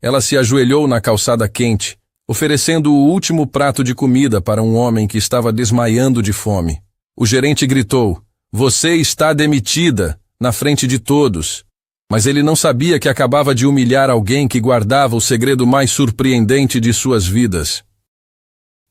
Ela se ajoelhou na calçada quente, oferecendo o último prato de comida para um homem que estava desmaiando de fome. O gerente gritou: "Você está demitida", na frente de todos. Mas ele não sabia que acabava de humilhar alguém que guardava o segredo mais surpreendente de suas vidas.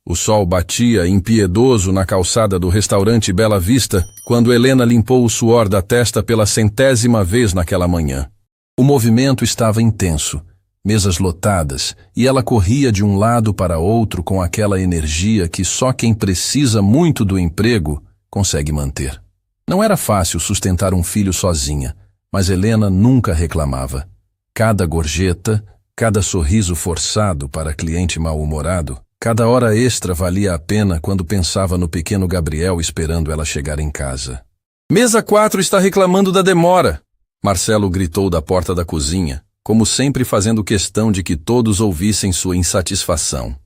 O sol batia impiedoso na calçada do restaurante Bela Vista quando Helena limpou o suor da testa pela 100ª vez naquela manhã. O movimento estava intenso, mesas lotadas, e ela corria de um lado para outro com aquela energia que só quem precisa muito do emprego consegue manter. Não era fácil sustentar um filho sozinha, mas Helena nunca reclamava. Cada gorjeta, cada sorriso forçado para cliente mal-humorado, cada hora extra valia a pena quando pensava no pequeno Gabriel esperando ela chegar em casa. "Mesa 4 está reclamando da demora", Marcelo gritou da porta da cozinha, como sempre fazendo questão de que todos ouvissem sua insatisfação.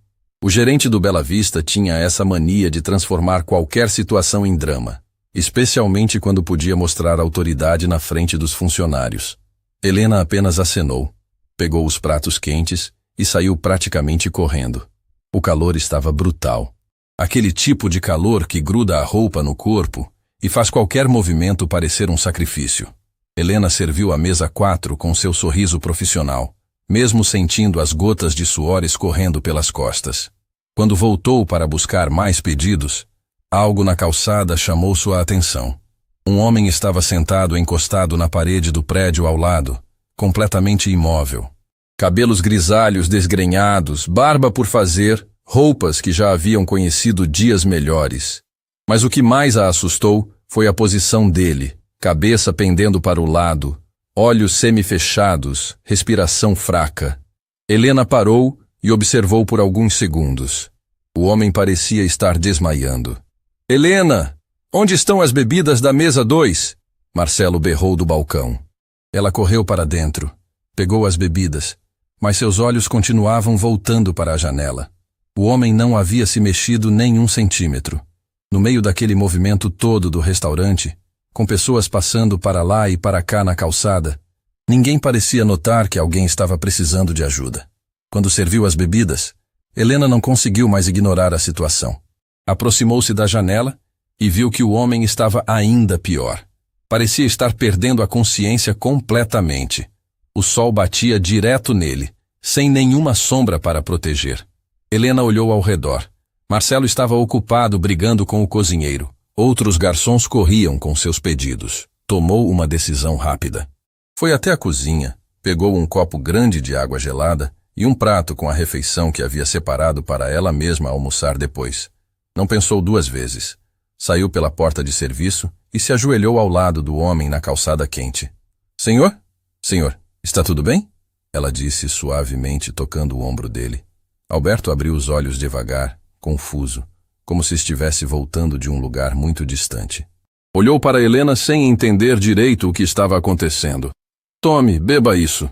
O gerente do Bela Vista tinha essa mania de transformar qualquer situação em drama, especialmente quando podia mostrar autoridade na frente dos funcionários. Helena apenas acenou, pegou os pratos quentes e saiu praticamente correndo. O calor estava brutal. Aquele tipo de calor que gruda a roupa no corpo e faz qualquer movimento parecer um sacrifício. Helena serviu a mesa 4 com seu sorriso profissional, mesmo sentindo as gotas de suor escorrendo pelas costas. Quando voltou para buscar mais pedidos, algo na calçada chamou sua atenção. Um homem estava sentado encostado na parede do prédio ao lado, completamente imóvel. Cabelos grisalhos desgrenhados, barba por fazer, roupas que já haviam conhecido dias melhores. Mas o que mais a assustou foi a posição dele, cabeça pendendo para o lado, olhos semifechados, respiração fraca. Helena parou e observou por alguns segundos. O homem parecia estar desmaiando. "Helena, onde estão as bebidas da mesa 2? Marcelo berrou do balcão. Ela correu para dentro, pegou as bebidas, mas seus olhos continuavam voltando para a janela. O homem não havia se mexido nem 1 centímetro. No meio daquele movimento todo do restaurante, com pessoas passando para lá e para cá na calçada, ninguém parecia notar que alguém estava precisando de ajuda. Quando serviu as bebidas, Helena não conseguiu mais ignorar a situação. Aproximou-se da janela e viu que o homem estava ainda pior. Parecia estar perdendo a consciência completamente. O sol batia direto nele, sem nenhuma sombra para proteger. Helena olhou ao redor. Marcelo estava ocupado brigando com o cozinheiro. Outros garçons corriam com seus pedidos. Tomou uma decisão rápida. Foi até a cozinha, pegou um copo grande de água gelada e um prato com a refeição que havia separado para ela mesma almoçar depois. Não pensou 2 vezes. Saiu pela porta de serviço e se ajoelhou ao lado do homem na calçada quente. "Senhor? Senhor, está tudo bem?" Ela disse suavemente, tocando o ombro dele. Alberto abriu os olhos devagar, confuso, como se estivesse voltando de um lugar muito distante. Olhou para Helena sem entender direito o que estava acontecendo. "Tome, beba isso."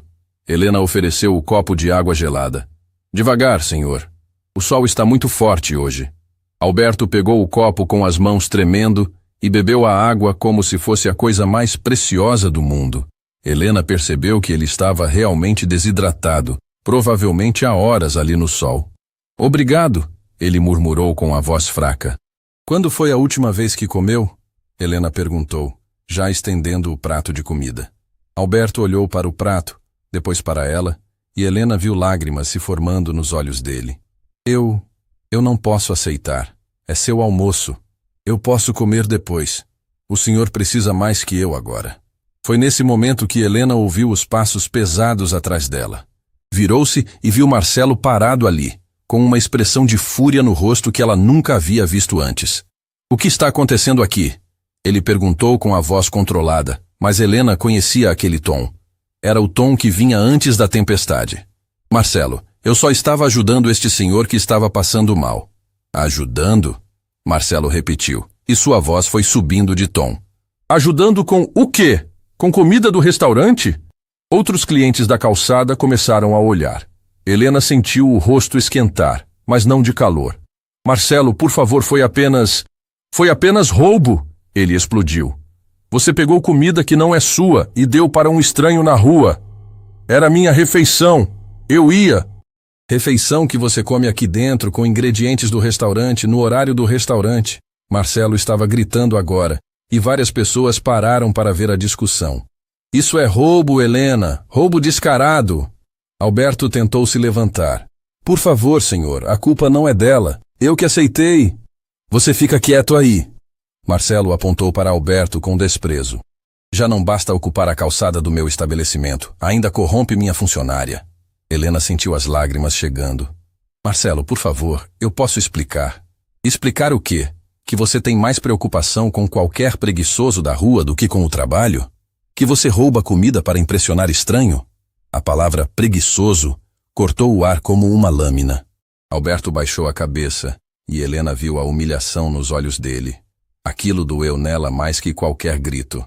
Helena ofereceu o copo de água gelada. "Devagar, senhor. O sol está muito forte hoje." Alberto pegou o copo com as mãos tremendo e bebeu a água como se fosse a coisa mais preciosa do mundo. Helena percebeu que ele estava realmente desidratado, provavelmente há horas ali no sol. "Obrigado", ele murmurou com a voz fraca. "Quando foi a última vez que comeu?" Helena perguntou, já estendendo o prato de comida. Alberto olhou para o prato, depois para ela, e Helena viu lágrimas se formando nos olhos dele. Eu não posso aceitar. É seu almoço. Eu posso comer depois. O senhor precisa mais que eu agora." Foi nesse momento que Helena ouviu os passos pesados atrás dela. Virou-se e viu Marcelo parado ali, com uma expressão de fúria no rosto que ela nunca havia visto antes. "O que está acontecendo aqui?" Ele perguntou com a voz controlada, mas Helena conhecia aquele tom. Era o tom que vinha antes da tempestade. "Marcelo, eu só estava ajudando este senhor que estava passando mal." "Ajudando?" Marcelo repetiu, e sua voz foi subindo de tom. "Ajudando com o quê? Com comida do restaurante?" Outros clientes da calçada começaram a olhar. Helena sentiu o rosto esquentar, mas não de calor. "Marcelo, por favor, foi apenas roubo!" Ele explodiu. "Você pegou comida que não é sua e deu para um estranho na rua. Era minha refeição." Eu ia. Refeição que você come aqui dentro com ingredientes do restaurante no horário do restaurante. Marcelo estava gritando agora, e várias pessoas pararam para ver a discussão. Isso é roubo, Helena, roubo descarado. Alberto tentou se levantar. Por favor, senhor, a culpa não é dela. Eu que aceitei. Você fica quieto aí. Marcelo apontou para Alberto com desprezo. Já não basta ocupar a calçada do meu estabelecimento, ainda corrompe minha funcionária. Helena sentiu as lágrimas chegando. Marcelo, por favor, eu posso explicar. Explicar o quê? Que você tem mais preocupação com qualquer preguiçoso da rua do que com o trabalho? Que você rouba comida para impressionar estranho? A palavra preguiçoso cortou o ar como uma lâmina. Alberto baixou a cabeça e Helena viu a humilhação nos olhos dele. Aquilo doeu nela mais que qualquer grito.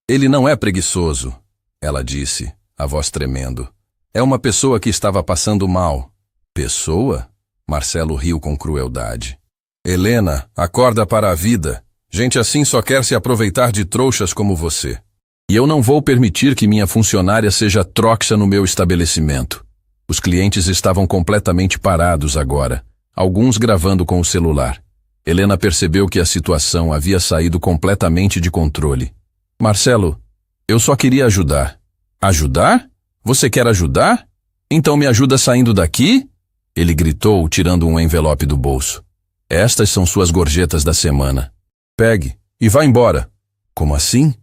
Ele não é preguiçoso, ela disse, a voz tremendo. É uma pessoa que estava passando mal. Pessoa? Marcelo riu com crueldade. Helena, acorda para a vida. Gente assim só quer se aproveitar de trouxas como você. E eu não vou permitir que minha funcionária seja trouxa no meu estabelecimento. Os clientes estavam completamente parados agora, alguns gravando com o celular. Helena percebeu que a situação havia saído completamente de controle. Marcelo, eu só queria ajudar. Ajudar? Você quer ajudar? Então me ajuda saindo daqui? Ele gritou, tirando um envelope do bolso. Estas são suas gorjetas da semana. Pegue e vá embora. Como assim?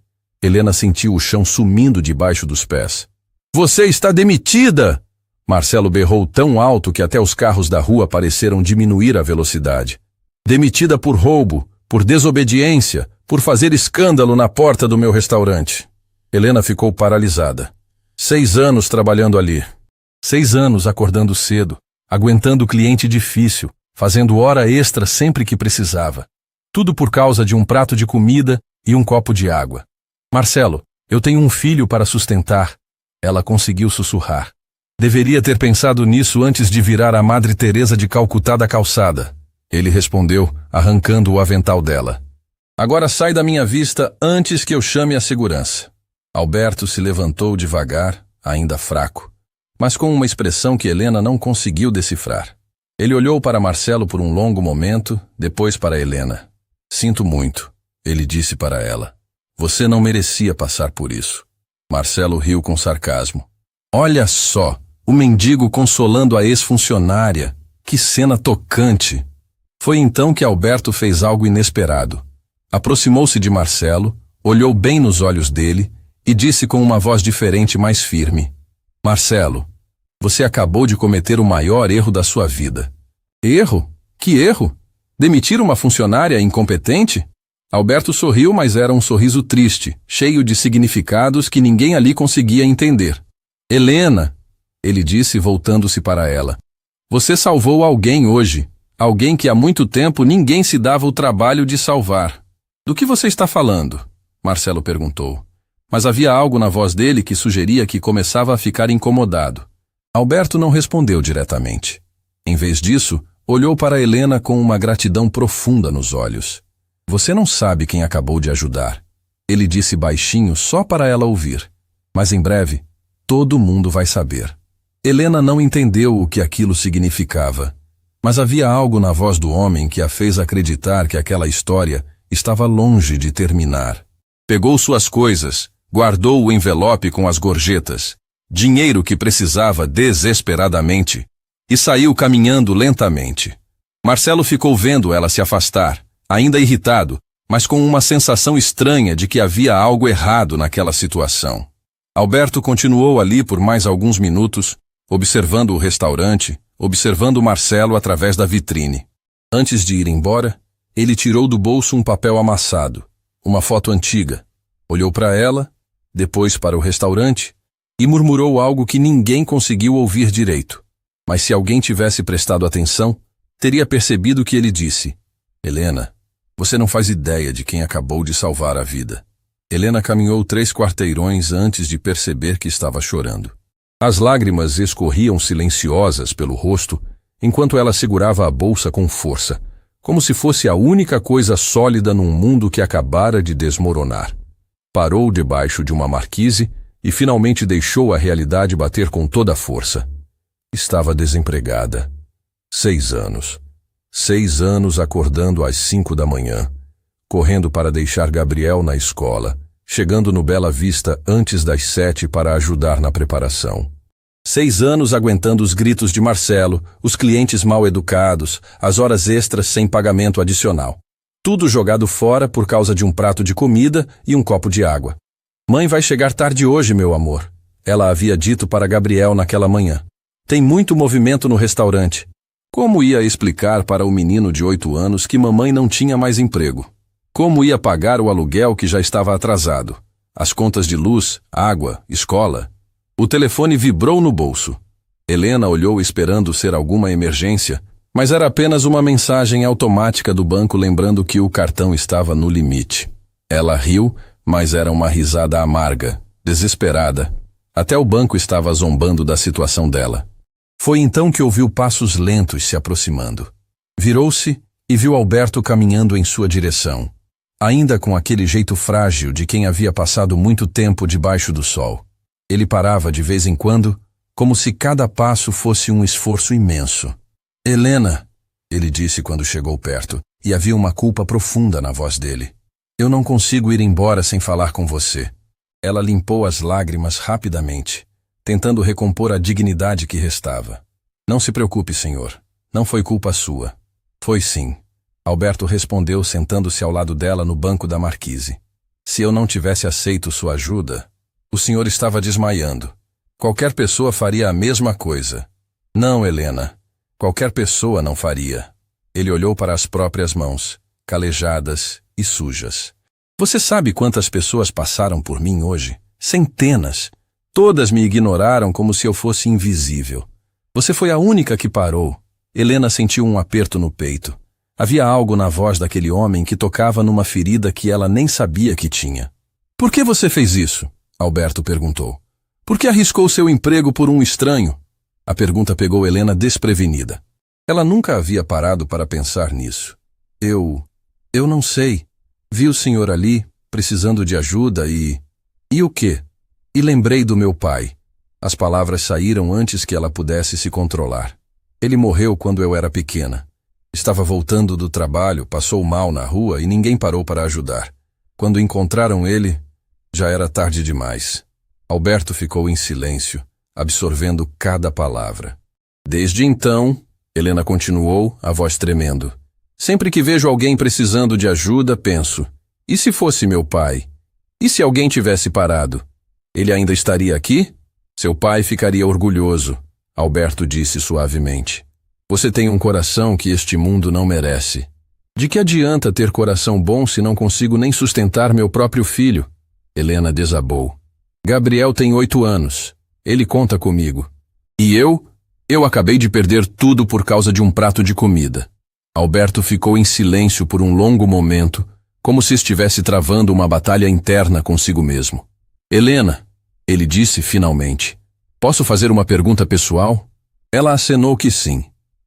Helena sentiu o chão sumindo debaixo dos pés. Você está demitida! Marcelo berrou tão alto que até os carros da rua pareceram diminuir a velocidade. Demitida por roubo, por desobediência, por fazer escândalo na porta do meu restaurante. Helena ficou paralisada. 6 anos trabalhando ali. 6 anos acordando cedo, aguentando cliente difícil, fazendo hora extra sempre que precisava. Tudo por causa de um prato de comida e um copo de água. Marcelo, eu tenho um filho para sustentar. Ela conseguiu sussurrar. Deveria ter pensado nisso antes de virar a Madre Teresa de Calcutá da calçada. Ele respondeu, arrancando o avental dela. Agora sai da minha vista antes que eu chame a segurança. Alberto se levantou devagar, ainda fraco, mas com uma expressão que Helena não conseguiu decifrar. Ele olhou para Marcelo por um longo momento, depois para Helena. Sinto muito, ele disse para ela. Você não merecia passar por isso. Marcelo riu com sarcasmo. Olha só, o mendigo consolando a ex-funcionária. Que cena tocante! Foi então que Alberto fez algo inesperado. Aproximou-se de Marcelo, olhou bem nos olhos dele e disse com uma voz diferente, mais firme. Marcelo, você acabou de cometer o maior erro da sua vida. Erro? Que erro? Demitir uma funcionária incompetente? Alberto sorriu, mas era um sorriso triste, cheio de significados que ninguém ali conseguia entender. Helena, ele disse voltando-se para ela. Você salvou alguém hoje, alguém que há muito tempo ninguém se dava o trabalho de salvar. Do que você está falando? Marcelo perguntou. Mas havia algo na voz dele que sugeria que começava a ficar incomodado. Alberto não respondeu diretamente. Em vez disso, olhou para Helena com uma gratidão profunda nos olhos. Você não sabe quem acabou de ajudar. Ele disse baixinho só para ela ouvir. Mas em breve, todo mundo vai saber. Helena não entendeu o que aquilo significava. Mas havia algo na voz do homem que a fez acreditar que aquela história estava longe de terminar. Pegou suas coisas, guardou o envelope com as gorjetas, dinheiro que precisava desesperadamente, e saiu caminhando lentamente. Marcelo ficou vendo ela se afastar, ainda irritado, mas com uma sensação estranha de que havia algo errado naquela situação. Alberto continuou ali por mais alguns minutos, observando o restaurante, observando Marcelo através da vitrine. Antes de ir embora, ele tirou do bolso um papel amassado, uma foto antiga, olhou para ela, depois para o restaurante, e murmurou algo que ninguém conseguiu ouvir direito. Mas se alguém tivesse prestado atenção, teria percebido que ele disse: Helena, você não faz ideia de quem acabou de salvar a vida. Helena caminhou 3 quarteirões antes de perceber que estava chorando. As lágrimas escorriam silenciosas pelo rosto, enquanto ela segurava a bolsa com força, como se fosse a única coisa sólida num mundo que acabara de desmoronar. Parou debaixo de uma marquise e finalmente deixou a realidade bater com toda a força. Estava desempregada. 6 anos. 6 anos acordando às 5 da manhã, correndo para deixar Gabriel na escola, chegando no Bela Vista antes das 7 para ajudar na preparação. 6 anos aguentando os gritos de Marcelo, os clientes mal educados, as horas extras sem pagamento adicional. Tudo jogado fora por causa de um prato de comida e um copo de água. Mãe vai chegar tarde hoje, meu amor, ela havia dito para Gabriel naquela manhã. Tem muito movimento no restaurante. Como ia explicar para o menino de 8 anos que mamãe não tinha mais emprego? Como ia pagar o aluguel que já estava atrasado? As contas de luz, água, escola? O telefone vibrou no bolso. Helena olhou esperando ser alguma emergência, mas era apenas uma mensagem automática do banco lembrando que o cartão estava no limite. Ela riu, mas era uma risada amarga, desesperada. Até o banco estava zombando da situação dela. Foi então que ouviu passos lentos se aproximando. Virou-se e viu Alberto caminhando em sua direção, ainda com aquele jeito frágil de quem havia passado muito tempo debaixo do sol. Ele parava de vez em quando, como se cada passo fosse um esforço imenso. Helena, ele disse quando chegou perto, e havia uma culpa profunda na voz dele. Eu não consigo ir embora sem falar com você. Ela limpou as lágrimas rapidamente, tentando recompor a dignidade que restava. Não se preocupe, senhor. Não foi culpa sua. Foi sim. Alberto respondeu sentando-se ao lado dela no banco da marquise. Se eu não tivesse aceito sua ajuda, o senhor estava desmaiando. Qualquer pessoa faria a mesma coisa. Não, Helena. Qualquer pessoa não faria. Ele olhou para as próprias mãos, calejadas e sujas. Você sabe quantas pessoas passaram por mim hoje? Centenas. Todas me ignoraram como se eu fosse invisível. Você foi a única que parou. Helena sentiu um aperto no peito. Havia algo na voz daquele homem que tocava numa ferida que ela nem sabia que tinha. Por que você fez isso? Alberto perguntou. Por que arriscou seu emprego por um estranho? A pergunta pegou Helena desprevenida. Ela nunca havia parado para pensar nisso. Eu não sei. Vi o senhor ali, precisando de ajuda e... E o quê? E lembrei do meu pai. As palavras saíram antes que ela pudesse se controlar. Ele morreu quando eu era pequena. Estava voltando do trabalho, passou mal na rua e ninguém parou para ajudar. Quando encontraram ele, já era tarde demais. Alberto ficou em silêncio, absorvendo cada palavra. Desde então, Helena continuou, a voz tremendo. Sempre que vejo alguém precisando de ajuda, penso, e se fosse meu pai? E se alguém tivesse parado? Ele ainda estaria aqui? Seu pai ficaria orgulhoso, Alberto disse suavemente. Você tem um coração que este mundo não merece. De que adianta ter coração bom se não consigo nem sustentar meu próprio filho? Helena desabou. Gabriel tem 8 anos. Ele conta comigo. E eu? Eu acabei de perder tudo por causa de um prato de comida. Alberto ficou em silêncio por um longo momento, como se estivesse travando uma batalha interna consigo mesmo. Helena, ele disse finalmente, posso fazer uma pergunta pessoal? Ela acenou que sim.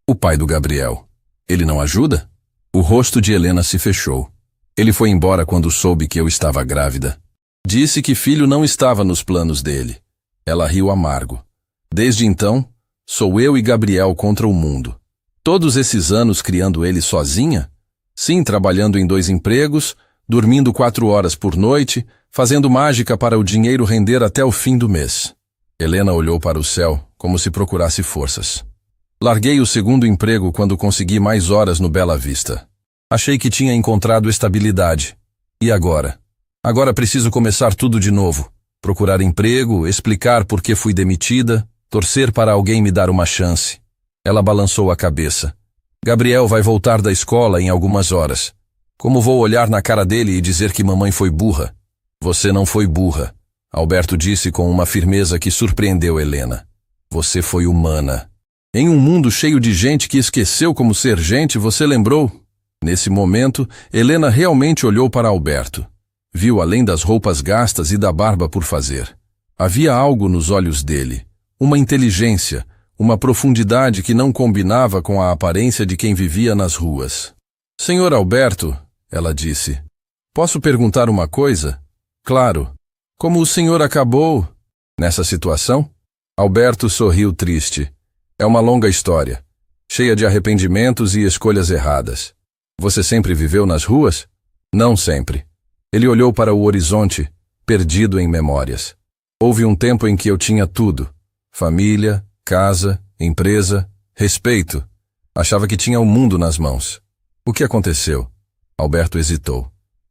O pai do Gabriel. Ele não ajuda? O rosto de Helena se fechou. Ele foi embora quando soube que eu estava grávida. Disse que filho não estava nos planos dele. Ela riu amargo. Desde então, sou eu e Gabriel contra o mundo. Todos esses anos criando ele sozinha? Sim, trabalhando em 2 empregos, dormindo 4 horas por noite, fazendo mágica para o dinheiro render até o fim do mês. Helena olhou para o céu, como se procurasse forças. Larguei o 2º emprego quando consegui mais horas no Bela Vista. Achei que tinha encontrado estabilidade. E agora? Agora preciso começar tudo de novo. Procurar emprego, explicar por que fui demitida, torcer para alguém me dar uma chance. Ela balançou a cabeça. Gabriel vai voltar da escola em algumas horas. Como vou olhar na cara dele e dizer que mamãe foi burra? Você não foi burra, Alberto disse com uma firmeza que surpreendeu Helena. Você foi humana. Em um mundo cheio de gente que esqueceu como ser gente, você lembrou? Nesse momento, Helena realmente olhou para Alberto. Viu além das roupas gastas e da barba por fazer. Havia algo nos olhos dele, uma inteligência, uma profundidade que não combinava com a aparência de quem vivia nas ruas. Senhor Alberto, ela disse, posso perguntar uma coisa? Claro. Como o senhor acabou nessa situação? Alberto sorriu triste. É uma longa história, cheia de arrependimentos e escolhas erradas. Você sempre viveu nas ruas? Não sempre. Ele olhou para o horizonte, perdido em memórias. Houve um tempo em que eu tinha tudo: família, casa, empresa, respeito. Achava que tinha o mundo nas mãos. O que aconteceu? Alberto hesitou.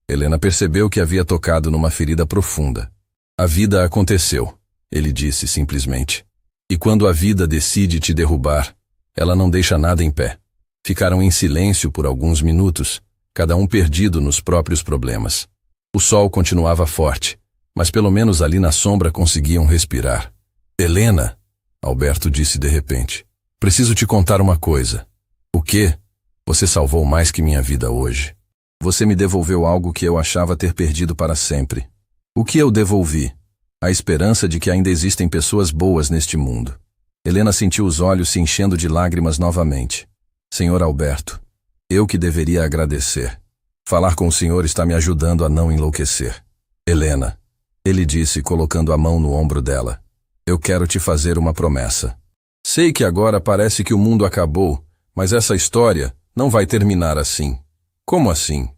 Helena percebeu que havia tocado numa ferida profunda. A vida aconteceu, ele disse simplesmente. E quando a vida decide te derrubar, ela não deixa nada em pé. Ficaram em silêncio por alguns minutos, cada um perdido nos próprios problemas. O sol continuava forte, mas pelo menos ali na sombra conseguiam respirar. Helena, Alberto disse de repente, preciso te contar uma coisa. O quê? Você salvou mais que minha vida hoje. Você me devolveu algo que eu achava ter perdido para sempre. O que eu devolvi? A esperança de que ainda existem pessoas boas neste mundo. Helena sentiu os olhos se enchendo de lágrimas novamente. Senhor Alberto, eu que deveria agradecer. Falar com o senhor está me ajudando a não enlouquecer. Helena, ele disse colocando a mão no ombro dela. Eu quero te fazer uma promessa. Sei que agora parece que o mundo acabou, mas essa história não vai terminar assim. Como assim?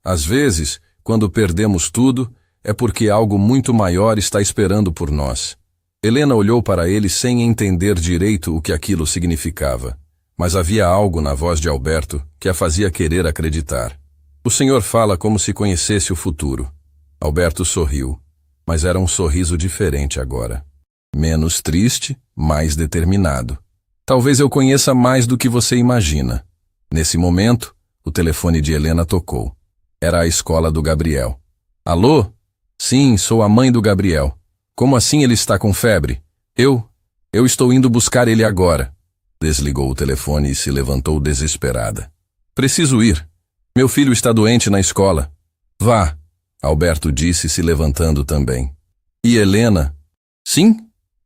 Às vezes, quando perdemos tudo, é porque algo muito maior está esperando por nós. Helena olhou para ele sem entender direito o que aquilo significava. Mas havia algo na voz de Alberto que a fazia querer acreditar. O senhor fala como se conhecesse o futuro. Alberto sorriu, mas era um sorriso diferente agora. Menos triste, mais determinado. Talvez eu conheça mais do que você imagina. Nesse momento, o telefone de Helena tocou. Era a escola do Gabriel. Alô? Sim, sou a mãe do Gabriel. Como assim ele está com febre? Eu estou indo buscar ele agora. Desligou o telefone e se levantou desesperada. Preciso ir. Meu filho está doente na escola. Vá, Alberto disse se levantando também. E Helena? Sim?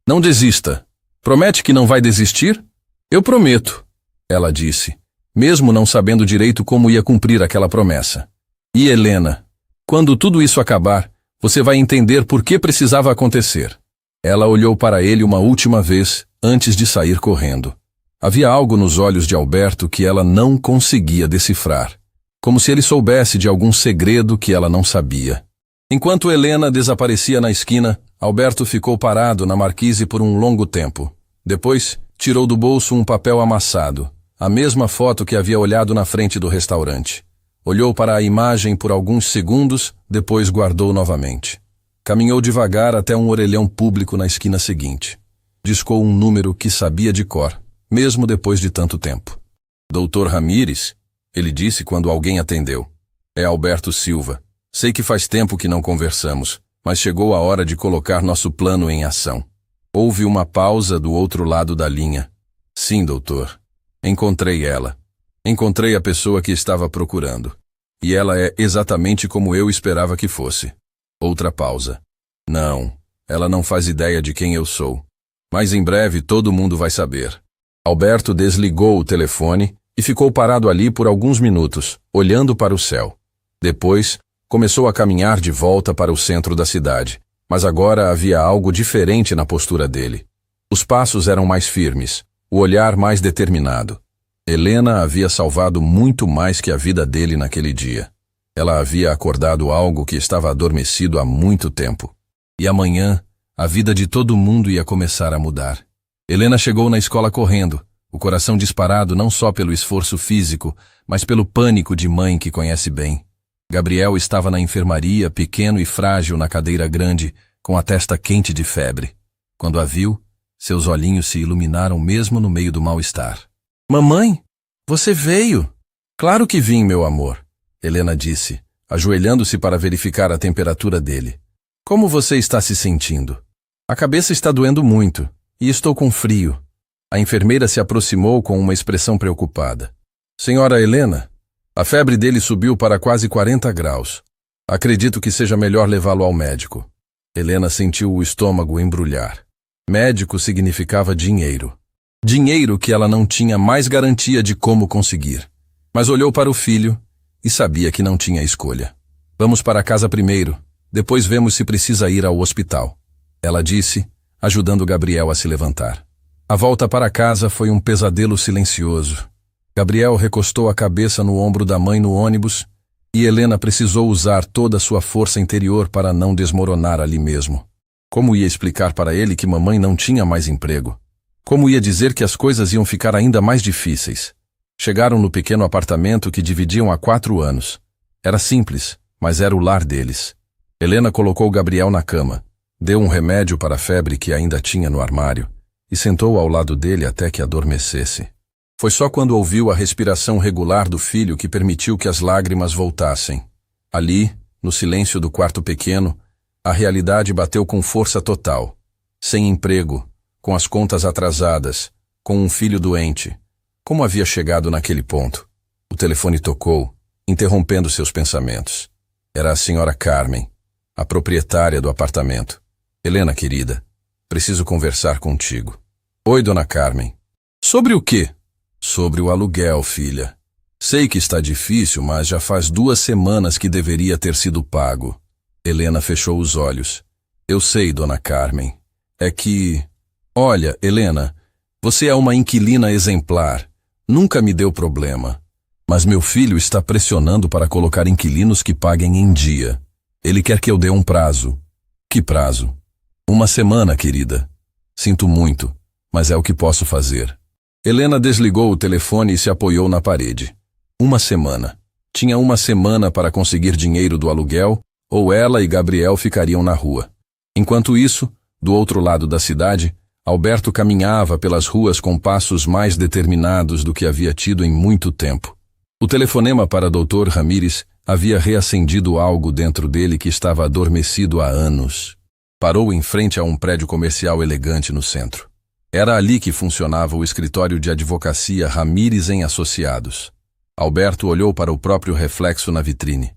Não desista. Promete que não vai desistir? Eu prometo, ela disse, mesmo não sabendo direito como ia cumprir aquela promessa. E Helena? Quando tudo isso acabar, você vai entender por que precisava acontecer. Ela olhou para ele uma última vez, antes de sair correndo. Havia algo nos olhos de Alberto que ela não conseguia decifrar, como se ele soubesse de algum segredo que ela não sabia. Enquanto Helena desaparecia na esquina, Alberto ficou parado na marquise por um longo tempo. Depois, tirou do bolso um papel amassado, a mesma foto que havia olhado na frente do restaurante. Olhou para a imagem por alguns segundos, depois guardou novamente. Caminhou devagar até um orelhão público na esquina seguinte. Discou um número que sabia de cor, mesmo depois de tanto tempo. Doutor Ramírez, ele disse quando alguém atendeu. É Alberto Silva. Sei que faz tempo que não conversamos, mas chegou a hora de colocar nosso plano em ação. Houve uma pausa do outro lado da linha. Sim, doutor. Encontrei ela. Encontrei a pessoa que estava procurando. E ela é exatamente como eu esperava que fosse. Outra pausa. Não, ela não faz ideia de quem eu sou. Mas em breve todo mundo vai saber. Alberto desligou o telefone e ficou parado ali por alguns minutos, olhando para o céu. Depois, começou a caminhar de volta para o centro da cidade, mas agora havia algo diferente na postura dele. Os passos eram mais firmes, o olhar mais determinado. Helena havia salvado muito mais que a vida dele naquele dia. Ela havia acordado algo que estava adormecido há muito tempo. E amanhã, a vida de todo mundo ia começar a mudar. Helena chegou na escola correndo, o coração disparado não só pelo esforço físico, mas pelo pânico de mãe que conhece bem. Gabriel estava na enfermaria, pequeno e frágil na cadeira grande, com a testa quente de febre. Quando a viu, seus olhinhos se iluminaram mesmo no meio do mal-estar. Mamãe, você veio? Claro que vim, meu amor, Helena disse, ajoelhando-se para verificar a temperatura dele. Como você está se sentindo? A cabeça está doendo muito, e estou com frio. A enfermeira se aproximou com uma expressão preocupada. Senhora Helena, a febre dele subiu para quase 40 graus. Acredito que seja melhor levá-lo ao médico. Helena sentiu o estômago embrulhar. Médico significava dinheiro. Dinheiro que ela não tinha mais garantia de como conseguir. Mas olhou para o filho e sabia que não tinha escolha. Vamos para casa primeiro, depois vemos se precisa ir ao hospital. Ela disse, ajudando Gabriel a se levantar. A volta para casa foi um pesadelo silencioso. Gabriel recostou a cabeça no ombro da mãe no ônibus e Helena precisou usar toda a sua força interior para não desmoronar ali mesmo. Como ia explicar para ele que mamãe não tinha mais emprego? Como ia dizer que as coisas iam ficar ainda mais difíceis? Chegaram no pequeno apartamento que dividiam há 4 anos. Era simples, mas era o lar deles. Helena colocou Gabriel na cama, deu um remédio para a febre que ainda tinha no armário e sentou ao lado dele até que adormecesse. Foi só quando ouviu a respiração regular do filho que permitiu que as lágrimas voltassem. Ali, no silêncio do quarto pequeno, a realidade bateu com força total. Sem emprego, com as contas atrasadas, com um filho doente. Como havia chegado naquele ponto? O telefone tocou, interrompendo seus pensamentos. Era a senhora Carmen, a proprietária do apartamento. Helena, querida, preciso conversar contigo. Oi, dona Carmen. Sobre o quê? Sobre o aluguel, filha. Sei que está difícil, mas já faz 2 semanas que deveria ter sido pago. Helena fechou os olhos. Eu sei, dona Carmen. É que... Olha, Helena, você é uma inquilina exemplar. Nunca me deu problema. Mas meu filho está pressionando para colocar inquilinos que paguem em dia. Ele quer que eu dê um prazo. Que prazo? 1 semana, querida. Sinto muito, mas é o que posso fazer. Helena desligou o telefone e se apoiou na parede. 1 semana. Tinha 1 semana para conseguir dinheiro do aluguel, ou ela e Gabriel ficariam na rua. Enquanto isso, do outro lado da cidade, Alberto caminhava pelas ruas com passos mais determinados do que havia tido em muito tempo. O telefonema para Dr. Ramírez havia reacendido algo dentro dele que estava adormecido há anos. Parou em frente a um prédio comercial elegante no centro. Era ali que funcionava o escritório de advocacia Ramírez em Associados. Alberto olhou para o próprio reflexo na vitrine.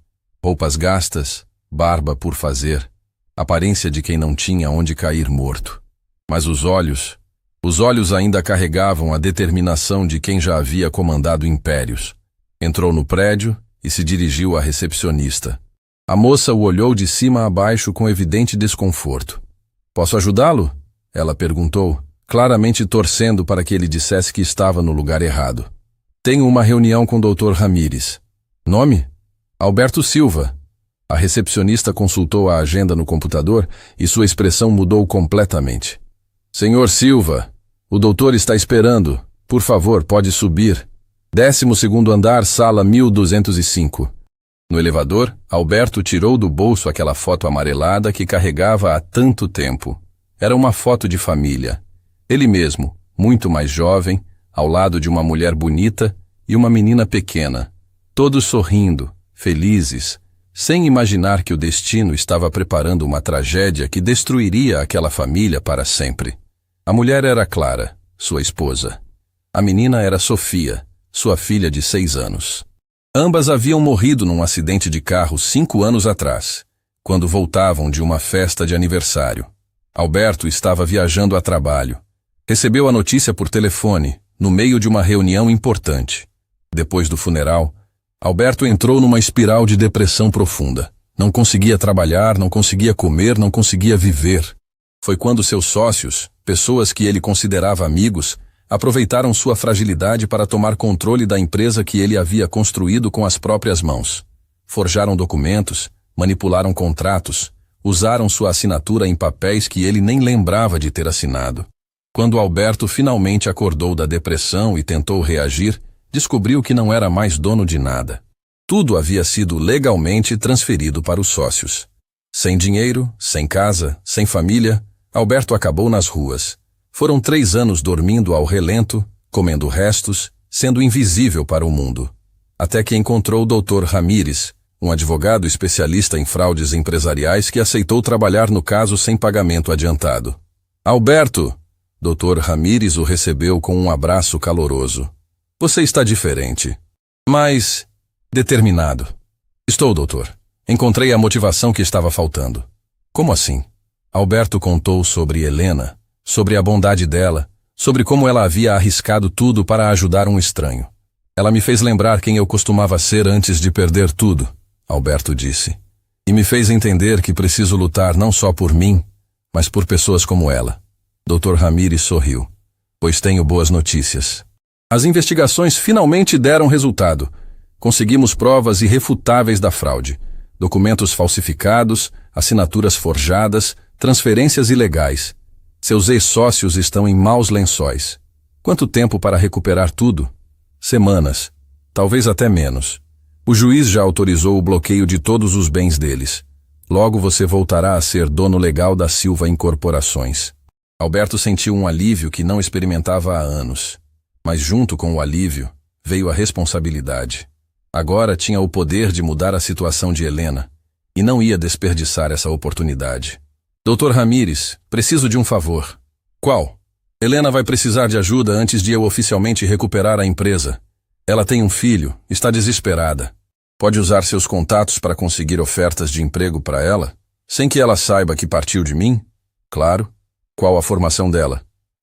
Roupas gastas, barba por fazer, aparência de quem não tinha onde cair morto. Mas os olhos ainda carregavam a determinação de quem já havia comandado impérios. Entrou no prédio e se dirigiu à recepcionista. A moça o olhou de cima a baixo com evidente desconforto. Posso ajudá-lo? Ela perguntou, claramente torcendo para que ele dissesse que estava no lugar errado. Tenho uma reunião com o Dr. Ramírez. Nome? Alberto Silva. A recepcionista consultou a agenda no computador e sua expressão mudou completamente. Senhor Silva, o doutor está esperando. Por favor, pode subir. 12º andar, sala 1205. No elevador, Alberto tirou do bolso aquela foto amarelada que carregava há tanto tempo. Era uma foto de família. Ele mesmo, muito mais jovem, ao lado de uma mulher bonita e uma menina pequena. Todos sorrindo, felizes, sem imaginar que o destino estava preparando uma tragédia que destruiria aquela família para sempre. A mulher era Clara, sua esposa. A menina era Sofia, sua filha de 6 anos. Ambas haviam morrido num acidente de carro 5 anos atrás, quando voltavam de uma festa de aniversário. Alberto estava viajando a trabalho. Recebeu a notícia por telefone, no meio de uma reunião importante. Depois do funeral, Alberto entrou numa espiral de depressão profunda. Não conseguia trabalhar, não conseguia comer, não conseguia viver. Foi quando seus sócios, pessoas que ele considerava amigos, aproveitaram sua fragilidade para tomar controle da empresa que ele havia construído com as próprias mãos. Forjaram documentos, manipularam contratos, usaram sua assinatura em papéis que ele nem lembrava de ter assinado. Quando Alberto finalmente acordou da depressão e tentou reagir, descobriu que não era mais dono de nada. Tudo havia sido legalmente transferido para os sócios. Sem dinheiro, sem casa, sem família, Alberto acabou nas ruas. Foram 3 anos dormindo ao relento, comendo restos, sendo invisível para o mundo. Até que encontrou o Dr. Ramírez, um advogado especialista em fraudes empresariais que aceitou trabalhar no caso sem pagamento adiantado. Alberto! Dr. Ramírez o recebeu com um abraço caloroso. Você está diferente, mas determinado. Estou, doutor. Encontrei a motivação que estava faltando. Como assim? Alberto contou sobre Helena, sobre a bondade dela, sobre como ela havia arriscado tudo para ajudar um estranho. Ela me fez lembrar quem eu costumava ser antes de perder tudo, Alberto disse. E me fez entender que preciso lutar não só por mim, mas por pessoas como ela. Dr. Ramírez sorriu. Pois tenho boas notícias. As investigações finalmente deram resultado. Conseguimos provas irrefutáveis da fraude. Documentos falsificados, assinaturas forjadas, transferências ilegais. Seus ex-sócios estão em maus lençóis. Quanto tempo para recuperar tudo? Semanas. Talvez até menos. O juiz já autorizou o bloqueio de todos os bens deles. Logo você voltará a ser dono legal da Silva Incorporações. Alberto sentiu um alívio que não experimentava há anos. Mas junto com o alívio, veio a responsabilidade. Agora tinha o poder de mudar a situação de Helena, e não ia desperdiçar essa oportunidade. Dr. Ramírez, preciso de um favor. Qual? Helena vai precisar de ajuda antes de eu oficialmente recuperar a empresa. Ela tem um filho, está desesperada. Pode usar seus contatos para conseguir ofertas de emprego para ela, sem que ela saiba que partiu de mim? Claro. Qual a formação dela?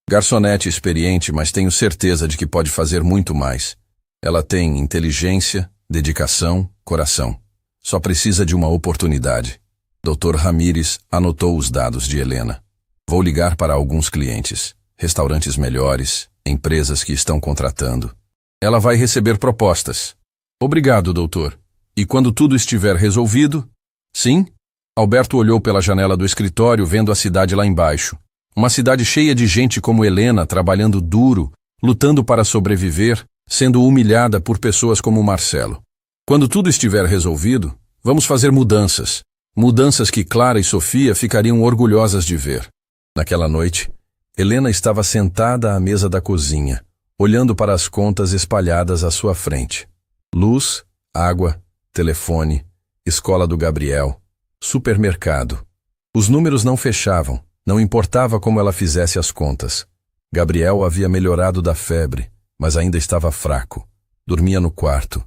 Garçonete experiente, mas tenho certeza de que pode fazer muito mais. Ela tem inteligência, dedicação, coração. Só precisa de uma oportunidade. Dr. Ramírez anotou os dados de Helena. Vou ligar para alguns clientes, restaurantes melhores, empresas que estão contratando. Ela vai receber propostas. Obrigado, doutor. E quando tudo estiver resolvido? Sim? Alberto olhou pela janela do escritório, vendo a cidade lá embaixo. Uma cidade cheia de gente como Helena, trabalhando duro, lutando para sobreviver, sendo humilhada por pessoas como Marcelo. Quando tudo estiver resolvido, vamos fazer mudanças. Mudanças que Clara e Sofia ficariam orgulhosas de ver. Naquela noite, Helena estava sentada à mesa da cozinha, olhando para as contas espalhadas à sua frente. Luz, água, telefone, escola do Gabriel, supermercado. Os números não fechavam. Não importava como ela fizesse as contas. Gabriel havia melhorado da febre, mas ainda estava fraco. Dormia no quarto,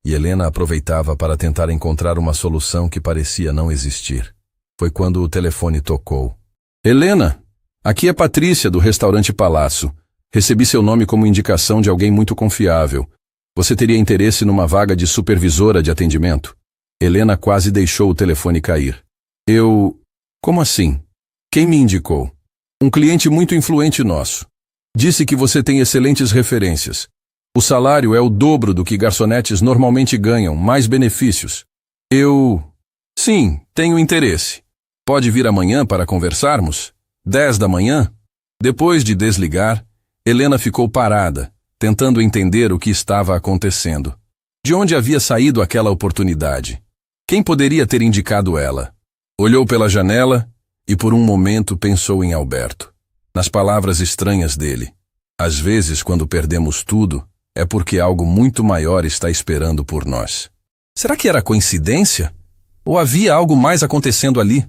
e Helena aproveitava para tentar encontrar uma solução que parecia não existir. Foi quando o telefone tocou. Helena, aqui é Patrícia, do restaurante Palácio. Recebi seu nome como indicação de alguém muito confiável. Você teria interesse numa vaga de supervisora de atendimento? Helena quase deixou o telefone cair. Como assim? Quem me indicou? Um cliente muito influente nosso. Disse que você tem excelentes referências. O salário é o dobro do que garçonetes normalmente ganham, mais benefícios. Sim, tenho interesse. Pode vir amanhã para conversarmos? 10 da manhã? Depois de desligar, Helena ficou parada, tentando entender o que estava acontecendo. De onde havia saído aquela oportunidade? Quem poderia ter indicado ela? Olhou pela janela e por um momento pensou em Alberto, nas palavras estranhas dele. Às vezes, quando perdemos tudo, é porque algo muito maior está esperando por nós. Será que era coincidência? Ou havia algo mais acontecendo ali?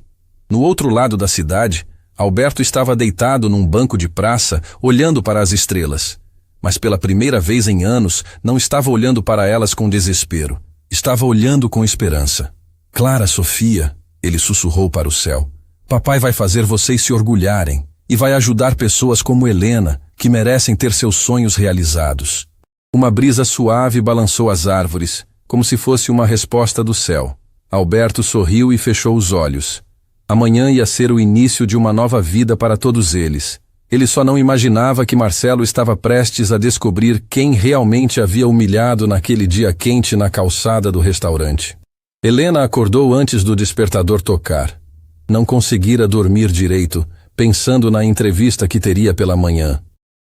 No outro lado da cidade, Alberto estava deitado num banco de praça, olhando para as estrelas. Mas pela primeira vez em anos, não estava olhando para elas com desespero. Estava olhando com esperança. Clara, Sofia, ele sussurrou para o céu. Papai vai fazer vocês se orgulharem e vai ajudar pessoas como Helena, que merecem ter seus sonhos realizados. Uma brisa suave balançou as árvores, como se fosse uma resposta do céu. Alberto sorriu e fechou os olhos. Amanhã ia ser o início de uma nova vida para todos eles. Ele só não imaginava que Marcelo estava prestes a descobrir quem realmente havia humilhado naquele dia quente na calçada do restaurante. Helena acordou antes do despertador tocar. Não conseguira dormir direito, pensando na entrevista que teria pela manhã.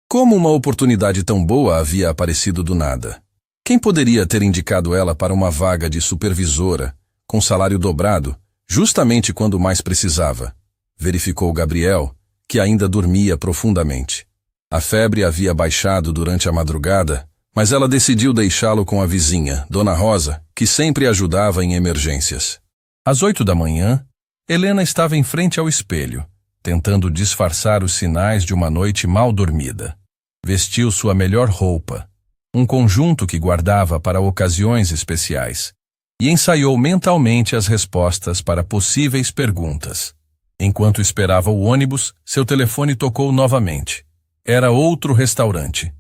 Como uma oportunidade tão boa havia aparecido do nada? Quem poderia ter indicado ela para uma vaga de supervisora, com salário dobrado, justamente quando mais precisava? Verificou Gabriel, que ainda dormia profundamente. A febre havia baixado durante a madrugada, mas ela decidiu deixá-lo com a vizinha, Dona Rosa, que sempre ajudava em emergências. Às 8 da manhã, Helena estava em frente ao espelho, tentando disfarçar os sinais de uma noite mal dormida. Vestiu sua melhor roupa, um conjunto que guardava para ocasiões especiais, e ensaiou mentalmente as respostas para possíveis perguntas. Enquanto esperava o ônibus, seu telefone tocou novamente. Era outro restaurante.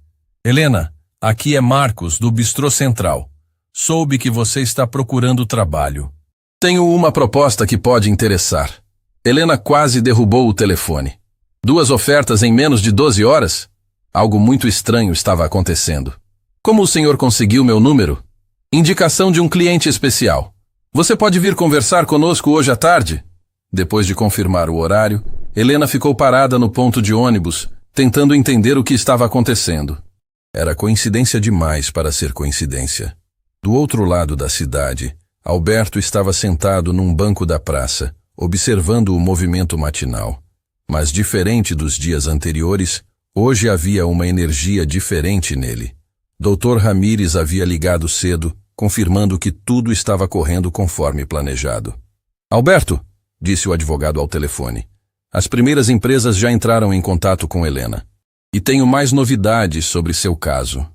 Helena, aqui é Marcos, do Bistrô Central. Soube que você está procurando trabalho. Tenho uma proposta que pode interessar. Helena quase derrubou o telefone. 2 ofertas em menos de 12 horas? Algo muito estranho estava acontecendo. Como o senhor conseguiu meu número? Indicação de um cliente especial. Você pode vir conversar conosco hoje à tarde? Depois de confirmar o horário, Helena ficou parada no ponto de ônibus, tentando entender o que estava acontecendo. Era coincidência demais para ser coincidência. Do outro lado da cidade, Alberto estava sentado num banco da praça, observando o movimento matinal. Mas diferente dos dias anteriores, hoje havia uma energia diferente nele. Dr. Ramírez havia ligado cedo, confirmando que tudo estava correndo conforme planejado. Alberto, disse o advogado ao telefone. As primeiras empresas já entraram em contato com Helena. E tenho mais novidades sobre seu caso.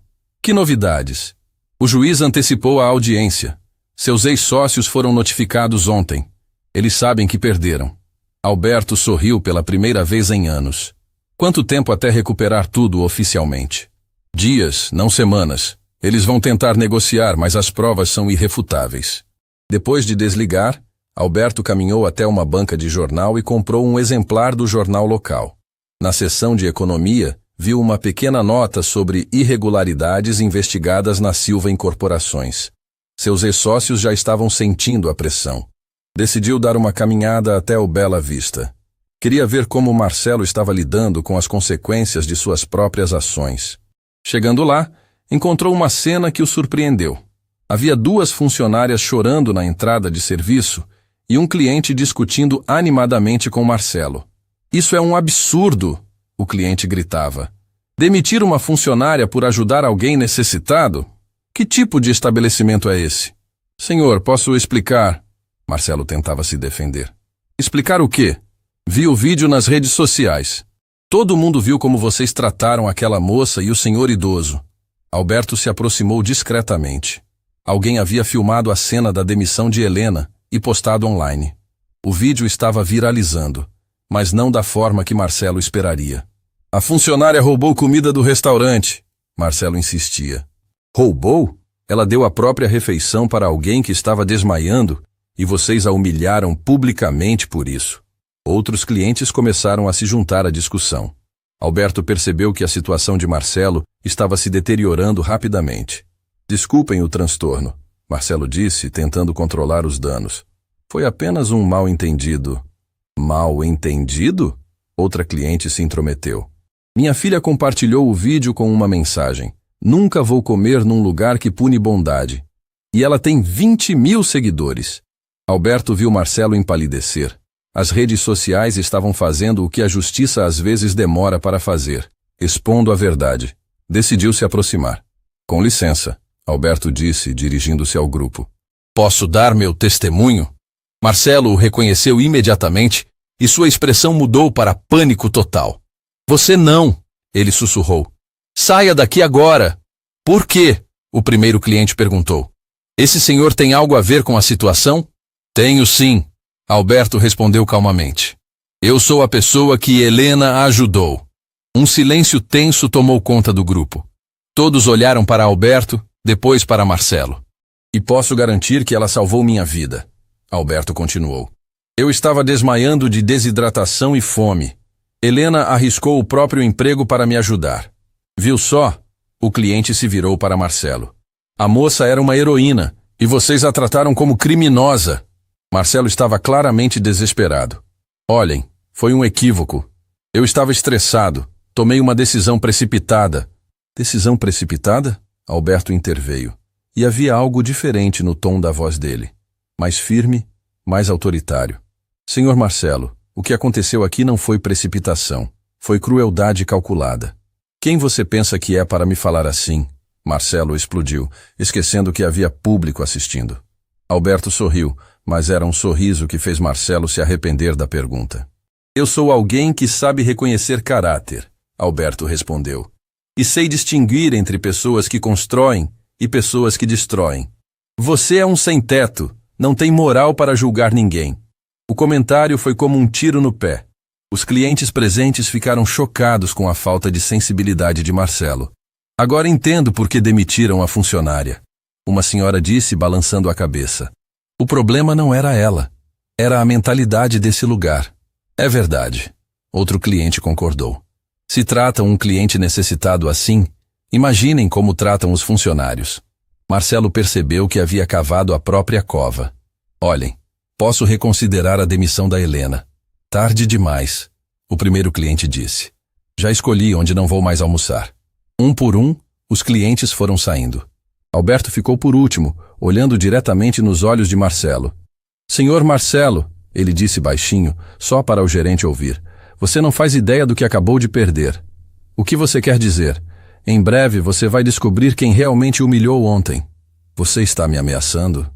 Que novidades? O juiz antecipou a audiência. Seus ex-sócios foram notificados ontem. Eles sabem que perderam. Alberto sorriu pela primeira vez em anos. Quanto tempo até recuperar tudo oficialmente? Dias, não semanas. Eles vão tentar negociar, mas as provas são irrefutáveis. Depois de desligar, Alberto caminhou até uma banca de jornal e comprou um exemplar do jornal local. Na seção de economia, viu uma pequena nota sobre irregularidades investigadas na Silva Incorporações. Seus ex-sócios já estavam sentindo a pressão. Decidiu dar uma caminhada até o Bela Vista. Queria ver como Marcelo estava lidando com as consequências de suas próprias ações. Chegando lá, encontrou uma cena que o surpreendeu. Havia 2 funcionárias chorando na entrada de serviço e um cliente discutindo animadamente com Marcelo. Isso é um absurdo, o cliente gritava. Demitir uma funcionária por ajudar alguém necessitado? Que tipo de estabelecimento é esse? Senhor, posso explicar? Marcelo tentava se defender. Explicar o quê? Vi o vídeo nas redes sociais. Todo mundo viu como vocês trataram aquela moça e o senhor idoso. Alberto se aproximou discretamente. Alguém havia filmado a cena da demissão de Helena e postado online. O vídeo estava viralizando, mas não da forma que Marcelo esperaria. A funcionária roubou comida do restaurante, Marcelo insistia. Roubou? Ela deu a própria refeição para alguém que estava desmaiando e vocês a humilharam publicamente por isso. Outros clientes começaram a se juntar à discussão. Alberto percebeu que a situação de Marcelo estava se deteriorando rapidamente. Desculpem o transtorno, Marcelo disse, tentando controlar os danos. Foi apenas um mal-entendido. Mal-entendido? Outra cliente se intrometeu. Minha filha compartilhou o vídeo com uma mensagem. Nunca vou comer num lugar que pune bondade. E ela tem 20.000 seguidores. Alberto viu Marcelo empalidecer. As redes sociais estavam fazendo o que a justiça às vezes demora para fazer, expondo a verdade. Decidiu se aproximar. Com licença, Alberto disse, dirigindo-se ao grupo. Posso dar meu testemunho? Marcelo o reconheceu imediatamente e sua expressão mudou para pânico total. Você não, ele sussurrou. Saia daqui agora. Por quê? O primeiro cliente perguntou. Esse senhor tem algo a ver com a situação? Tenho sim. Alberto respondeu calmamente. Eu sou a pessoa que Helena ajudou. Um silêncio tenso tomou conta do grupo. Todos olharam para Alberto, depois para Marcelo. E posso garantir que ela salvou minha vida. Alberto continuou. Eu estava desmaiando de desidratação e fome. Helena arriscou o próprio emprego para me ajudar. Viu só? O cliente se virou para Marcelo. A moça era uma heroína, e vocês a trataram como criminosa. Marcelo estava claramente desesperado. Olhem, foi um equívoco. Eu estava estressado. Tomei uma decisão precipitada. Decisão precipitada? Alberto interveio. E havia algo diferente no tom da voz dele. Mais firme, mais autoritário. Senhor Marcelo, o que aconteceu aqui não foi precipitação. Foi crueldade calculada. Quem você pensa que é para me falar assim? Marcelo explodiu, esquecendo que havia público assistindo. Alberto sorriu, mas era um sorriso que fez Marcelo se arrepender da pergunta. Eu sou alguém que sabe reconhecer caráter, Alberto respondeu. E sei distinguir entre pessoas que constroem e pessoas que destroem. Você é um sem-teto, não tem moral para julgar ninguém. O comentário foi como um tiro no pé. Os clientes presentes ficaram chocados com a falta de sensibilidade de Marcelo. Agora entendo por que demitiram a funcionária. Uma senhora disse, balançando a cabeça. O problema não era ela. Era a mentalidade desse lugar. É verdade. Outro cliente concordou. Se tratam um cliente necessitado assim, imaginem como tratam os funcionários. Marcelo percebeu que havia cavado a própria cova. Olhem, posso reconsiderar a demissão da Helena. Tarde demais, o primeiro cliente disse. Já escolhi onde não vou mais almoçar. Um por um, os clientes foram saindo. Alberto ficou por último, olhando diretamente nos olhos de Marcelo. Senhor Marcelo, ele disse baixinho, só para o gerente ouvir. Você não faz ideia do que acabou de perder. O que você quer dizer? Em breve você vai descobrir quem realmente humilhou ontem. Você está me ameaçando?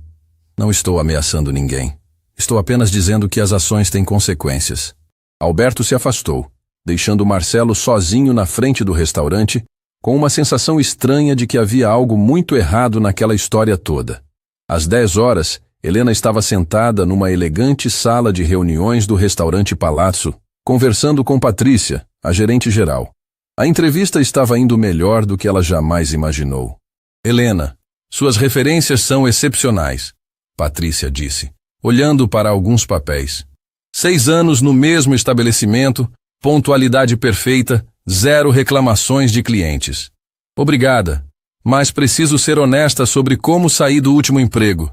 Não estou ameaçando ninguém. Estou apenas dizendo que as ações têm consequências. Alberto se afastou, deixando Marcelo sozinho na frente do restaurante, com uma sensação estranha de que havia algo muito errado naquela história toda. Às 10 horas, Helena estava sentada numa elegante sala de reuniões do restaurante Palazzo, conversando com Patrícia, a gerente geral. A entrevista estava indo melhor do que ela jamais imaginou. Helena, suas referências são excepcionais, Patrícia disse, olhando para alguns papéis. 6 anos no mesmo estabelecimento, pontualidade perfeita, 0 reclamações de clientes. Obrigada, mas preciso ser honesta sobre como saí do último emprego.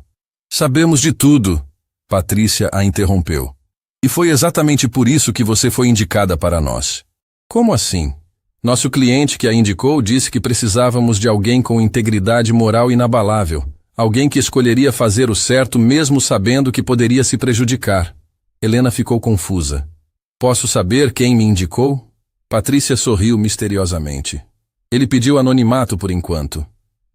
Sabemos de tudo, Patrícia a interrompeu. E foi exatamente por isso que você foi indicada para nós. Como assim? Nosso cliente que a indicou disse que precisávamos de alguém com integridade moral inabalável, alguém que escolheria fazer o certo mesmo sabendo que poderia se prejudicar. Helena ficou confusa. Posso saber quem me indicou? Patrícia sorriu misteriosamente. Ele pediu anonimato por enquanto,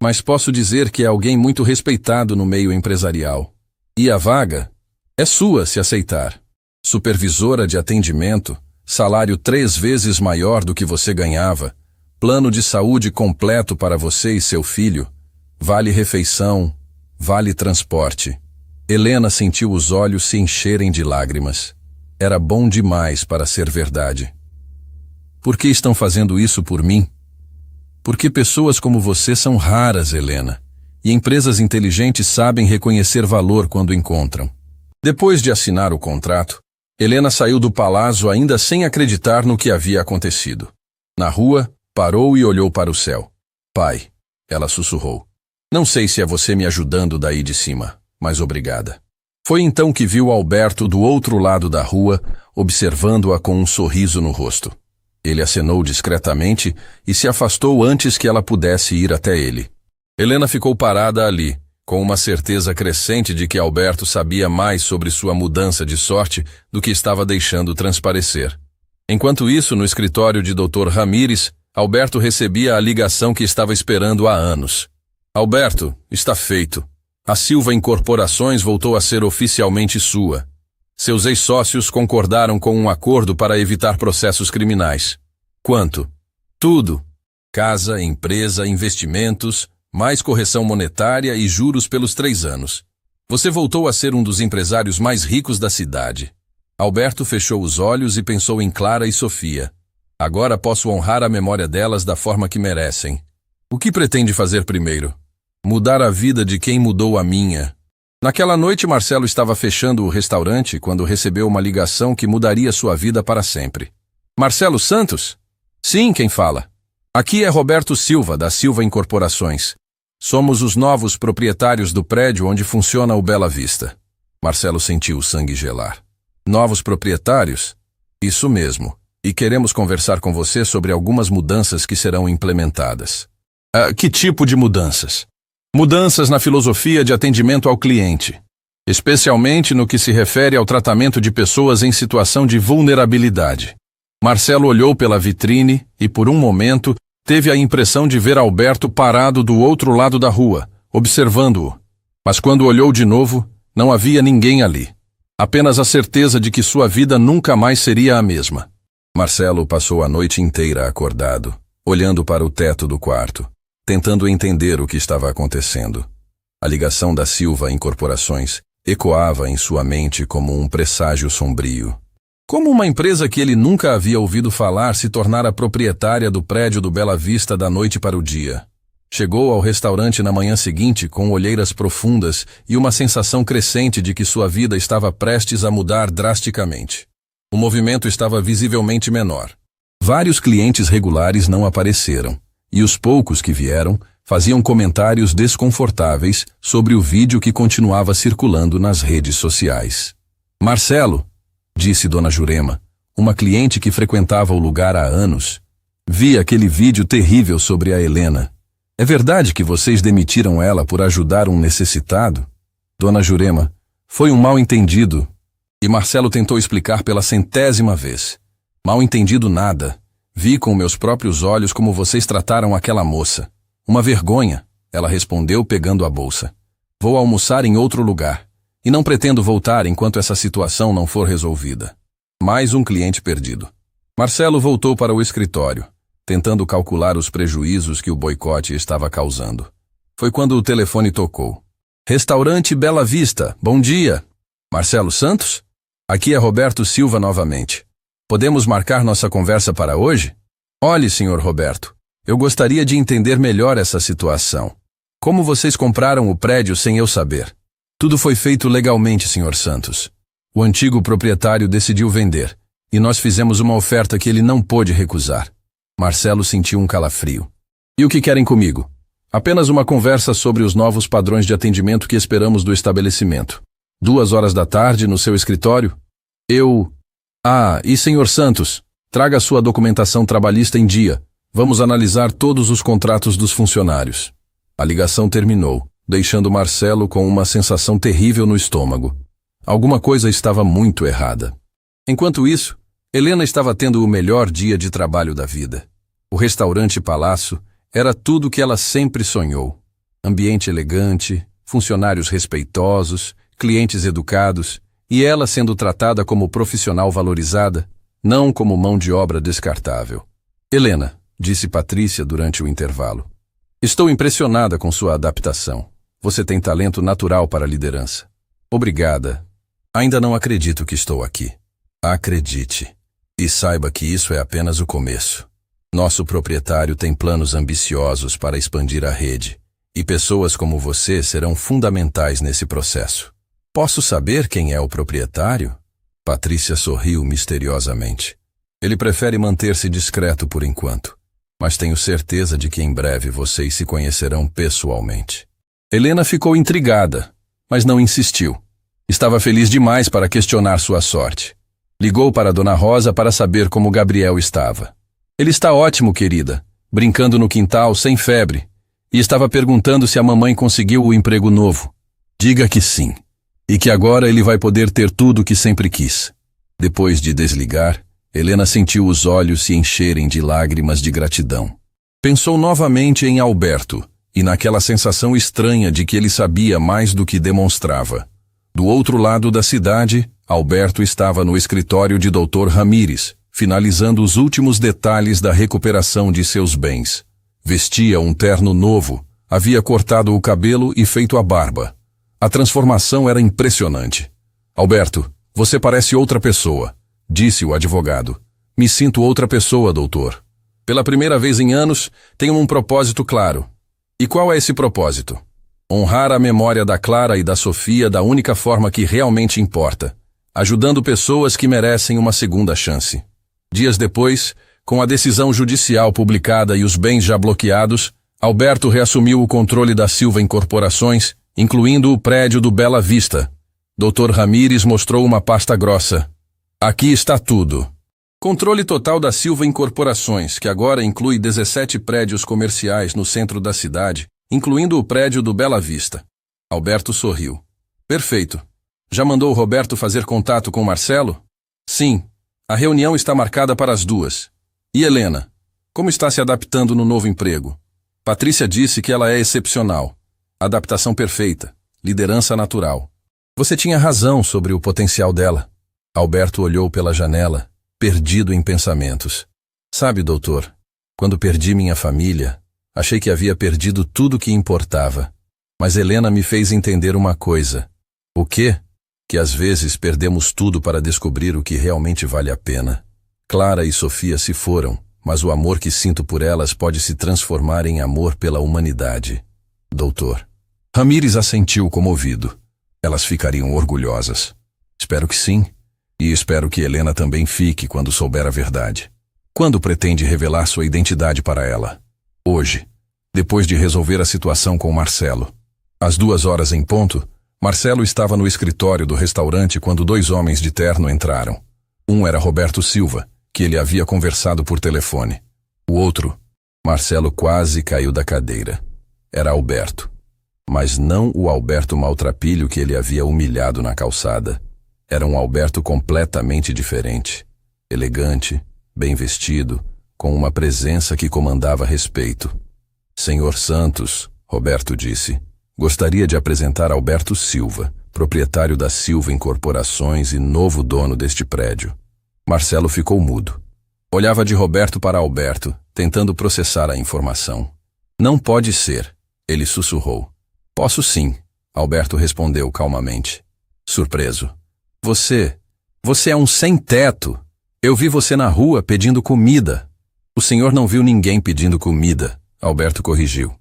mas posso dizer que é alguém muito respeitado no meio empresarial. E a vaga? É sua se aceitar. Supervisora de atendimento, salário 3 vezes maior do que você ganhava, plano de saúde completo para você e seu filho, vale refeição, vale transporte. Helena sentiu os olhos se encherem de lágrimas. Era bom demais para ser verdade. Por que estão fazendo isso por mim? Porque pessoas como você são raras, Helena, e empresas inteligentes sabem reconhecer valor quando encontram. Depois de assinar o contrato, Helena saiu do palácio ainda sem acreditar no que havia acontecido. Na rua, parou e olhou para o céu. Pai, ela sussurrou. Não sei se é você me ajudando daí de cima, mas obrigada. Foi então que viu Alberto do outro lado da rua, observando-a com um sorriso no rosto. Ele acenou discretamente e se afastou antes que ela pudesse ir até ele. Helena ficou parada ali, com uma certeza crescente de que Alberto sabia mais sobre sua mudança de sorte do que estava deixando transparecer. Enquanto isso, no escritório de Dr. Ramírez, Alberto recebia a ligação que estava esperando há anos. Alberto, está feito. A Silva Incorporações voltou a ser oficialmente sua. Seus ex-sócios concordaram com um acordo para evitar processos criminais. Quanto? Tudo. Casa, empresa, investimentos, mais correção monetária e juros pelos 3 anos. Você voltou a ser um dos empresários mais ricos da cidade. Alberto fechou os olhos e pensou em Clara e Sofia. Agora posso honrar a memória delas da forma que merecem. O que pretende fazer primeiro? Mudar a vida de quem mudou a minha. Naquela noite, Marcelo estava fechando o restaurante quando recebeu uma ligação que mudaria sua vida para sempre. Marcelo Santos? Sim, quem fala? Aqui é Roberto Silva, da Silva Incorporações. Somos os novos proprietários do prédio onde funciona o Bela Vista. Marcelo sentiu o sangue gelar. Novos proprietários? Isso mesmo. E queremos conversar com você sobre algumas mudanças que serão implementadas. Que tipo de mudanças? Mudanças na filosofia de atendimento ao cliente, especialmente no que se refere ao tratamento de pessoas em situação de vulnerabilidade. Marcelo olhou pela vitrine e, por um momento, teve a impressão de ver Alberto parado do outro lado da rua, observando-o. Mas quando olhou de novo, não havia ninguém ali. Apenas a certeza de que sua vida nunca mais seria a mesma. Marcelo passou a noite inteira acordado, olhando para o teto do quarto, tentando entender o que estava acontecendo. A ligação da Silva Incorporações ecoava em sua mente como um presságio sombrio. Como uma empresa que ele nunca havia ouvido falar se tornara proprietária do prédio do Bela Vista da noite para o dia. Chegou ao restaurante na manhã seguinte com olheiras profundas e uma sensação crescente de que sua vida estava prestes a mudar drasticamente. O movimento estava visivelmente menor. Vários clientes regulares não apareceram, e os poucos que vieram faziam comentários desconfortáveis sobre o vídeo que continuava circulando nas redes sociais. Marcelo, disse Dona Jurema, uma cliente que frequentava o lugar há anos, vi aquele vídeo terrível sobre a Helena. É verdade que vocês demitiram ela por ajudar um necessitado? Dona Jurema, foi um mal-entendido. E Marcelo tentou explicar pela 100ª vez. Mal-entendido nada. Vi com meus próprios olhos como vocês trataram aquela moça. Uma vergonha, ela respondeu pegando a bolsa. Vou almoçar em outro lugar. E não pretendo voltar enquanto essa situação não for resolvida. Mais um cliente perdido. Marcelo voltou para o escritório, tentando calcular os prejuízos que o boicote estava causando. Foi quando o telefone tocou. Restaurante Bela Vista, bom dia. Marcelo Santos? Aqui é Roberto Silva novamente. Podemos marcar nossa conversa para hoje? Olhe, senhor Roberto, eu gostaria de entender melhor essa situação. Como vocês compraram o prédio sem eu saber? Tudo foi feito legalmente, senhor Santos. O antigo proprietário decidiu vender, e nós fizemos uma oferta que ele não pôde recusar. Marcelo sentiu um calafrio. E o que querem comigo? Apenas uma conversa sobre os novos padrões de atendimento que esperamos do estabelecimento. 2 da tarde no seu escritório? E senhor Santos, traga sua documentação trabalhista em dia. Vamos analisar todos os contratos dos funcionários. A ligação terminou, deixando Marcelo com uma sensação terrível no estômago. Alguma coisa estava muito errada. Enquanto isso, Helena estava tendo o melhor dia de trabalho da vida. O restaurante Palácio era tudo o que ela sempre sonhou. Ambiente elegante, funcionários respeitosos, clientes educados, e ela sendo tratada como profissional valorizada, não como mão de obra descartável. Helena, disse Patrícia durante o intervalo, estou impressionada com sua adaptação. Você tem talento natural para a liderança. Obrigada. Ainda não acredito que estou aqui. Acredite. E saiba que isso é apenas o começo. Nosso proprietário tem planos ambiciosos para expandir a rede, e pessoas como você serão fundamentais nesse processo. Posso saber quem é o proprietário? Patrícia sorriu misteriosamente. Ele prefere manter-se discreto por enquanto, mas tenho certeza de que em breve vocês se conhecerão pessoalmente. Helena ficou intrigada, mas não insistiu. Estava feliz demais para questionar sua sorte. Ligou para Dona Rosa para saber como Gabriel estava. Ele está ótimo, querida, brincando no quintal sem febre, e estava perguntando se a mamãe conseguiu o emprego novo. Diga que sim. E que agora ele vai poder ter tudo o que sempre quis. Depois de desligar, Helena sentiu os olhos se encherem de lágrimas de gratidão. Pensou novamente em Alberto e naquela sensação estranha de que ele sabia mais do que demonstrava. Do outro lado da cidade, Alberto estava no escritório de Dr. Ramírez, finalizando os últimos detalhes da recuperação de seus bens. Vestia um terno novo, havia cortado o cabelo e feito a barba. A transformação era impressionante. Alberto, você parece outra pessoa, disse o advogado. Me sinto outra pessoa, doutor. Pela primeira vez em anos, tenho um propósito claro. E qual é esse propósito? Honrar a memória da Clara e da Sofia da única forma que realmente importa, ajudando pessoas que merecem uma segunda chance. Dias depois, com a decisão judicial publicada e os bens já bloqueados, Alberto reassumiu o controle da Silva Incorporações, incluindo o prédio do Bela Vista. Dr. Ramírez mostrou uma pasta grossa. Aqui está tudo. Controle total da Silva Incorporações, que agora inclui 17 prédios comerciais no centro da cidade, incluindo o prédio do Bela Vista. Alberto sorriu. Perfeito. Já mandou o Roberto fazer contato com Marcelo? Sim. A reunião está marcada para as 2. E Helena? Como está se adaptando no novo emprego? Patrícia disse que ela é excepcional. Adaptação perfeita. Liderança natural. Você tinha razão sobre o potencial dela. Alberto olhou pela janela, perdido em pensamentos. Sabe, doutor, quando perdi minha família, achei que havia perdido tudo que importava. Mas Helena me fez entender uma coisa. O quê? Que às vezes perdemos tudo para descobrir o que realmente vale a pena. Clara e Sofia se foram, mas o amor que sinto por elas pode se transformar em amor pela humanidade. Doutor. Ramírez assentiu comovido. Elas ficariam orgulhosas. Espero que sim. E espero que Helena também fique quando souber a verdade. Quando pretende revelar sua identidade para ela? Hoje, depois de resolver a situação com Marcelo. Às 2 horas em ponto, Marcelo estava no escritório do restaurante quando 2 homens de terno entraram. Um era Roberto Silva, que ele havia conversado por telefone. O outro, Marcelo quase caiu da cadeira. Era Alberto. Mas não o Alberto maltrapilho que ele havia humilhado na calçada. Era um Alberto completamente diferente. Elegante, bem vestido, com uma presença que comandava respeito. Senhor Santos, Roberto disse, gostaria de apresentar Alberto Silva, proprietário da Silva Incorporações e novo dono deste prédio. Marcelo ficou mudo. Olhava de Roberto para Alberto, tentando processar a informação. Não pode ser, ele sussurrou. Posso sim, Alberto respondeu calmamente. Surpreso. Você é um sem-teto. Eu vi você na rua pedindo comida. O senhor não viu ninguém pedindo comida, Alberto corrigiu.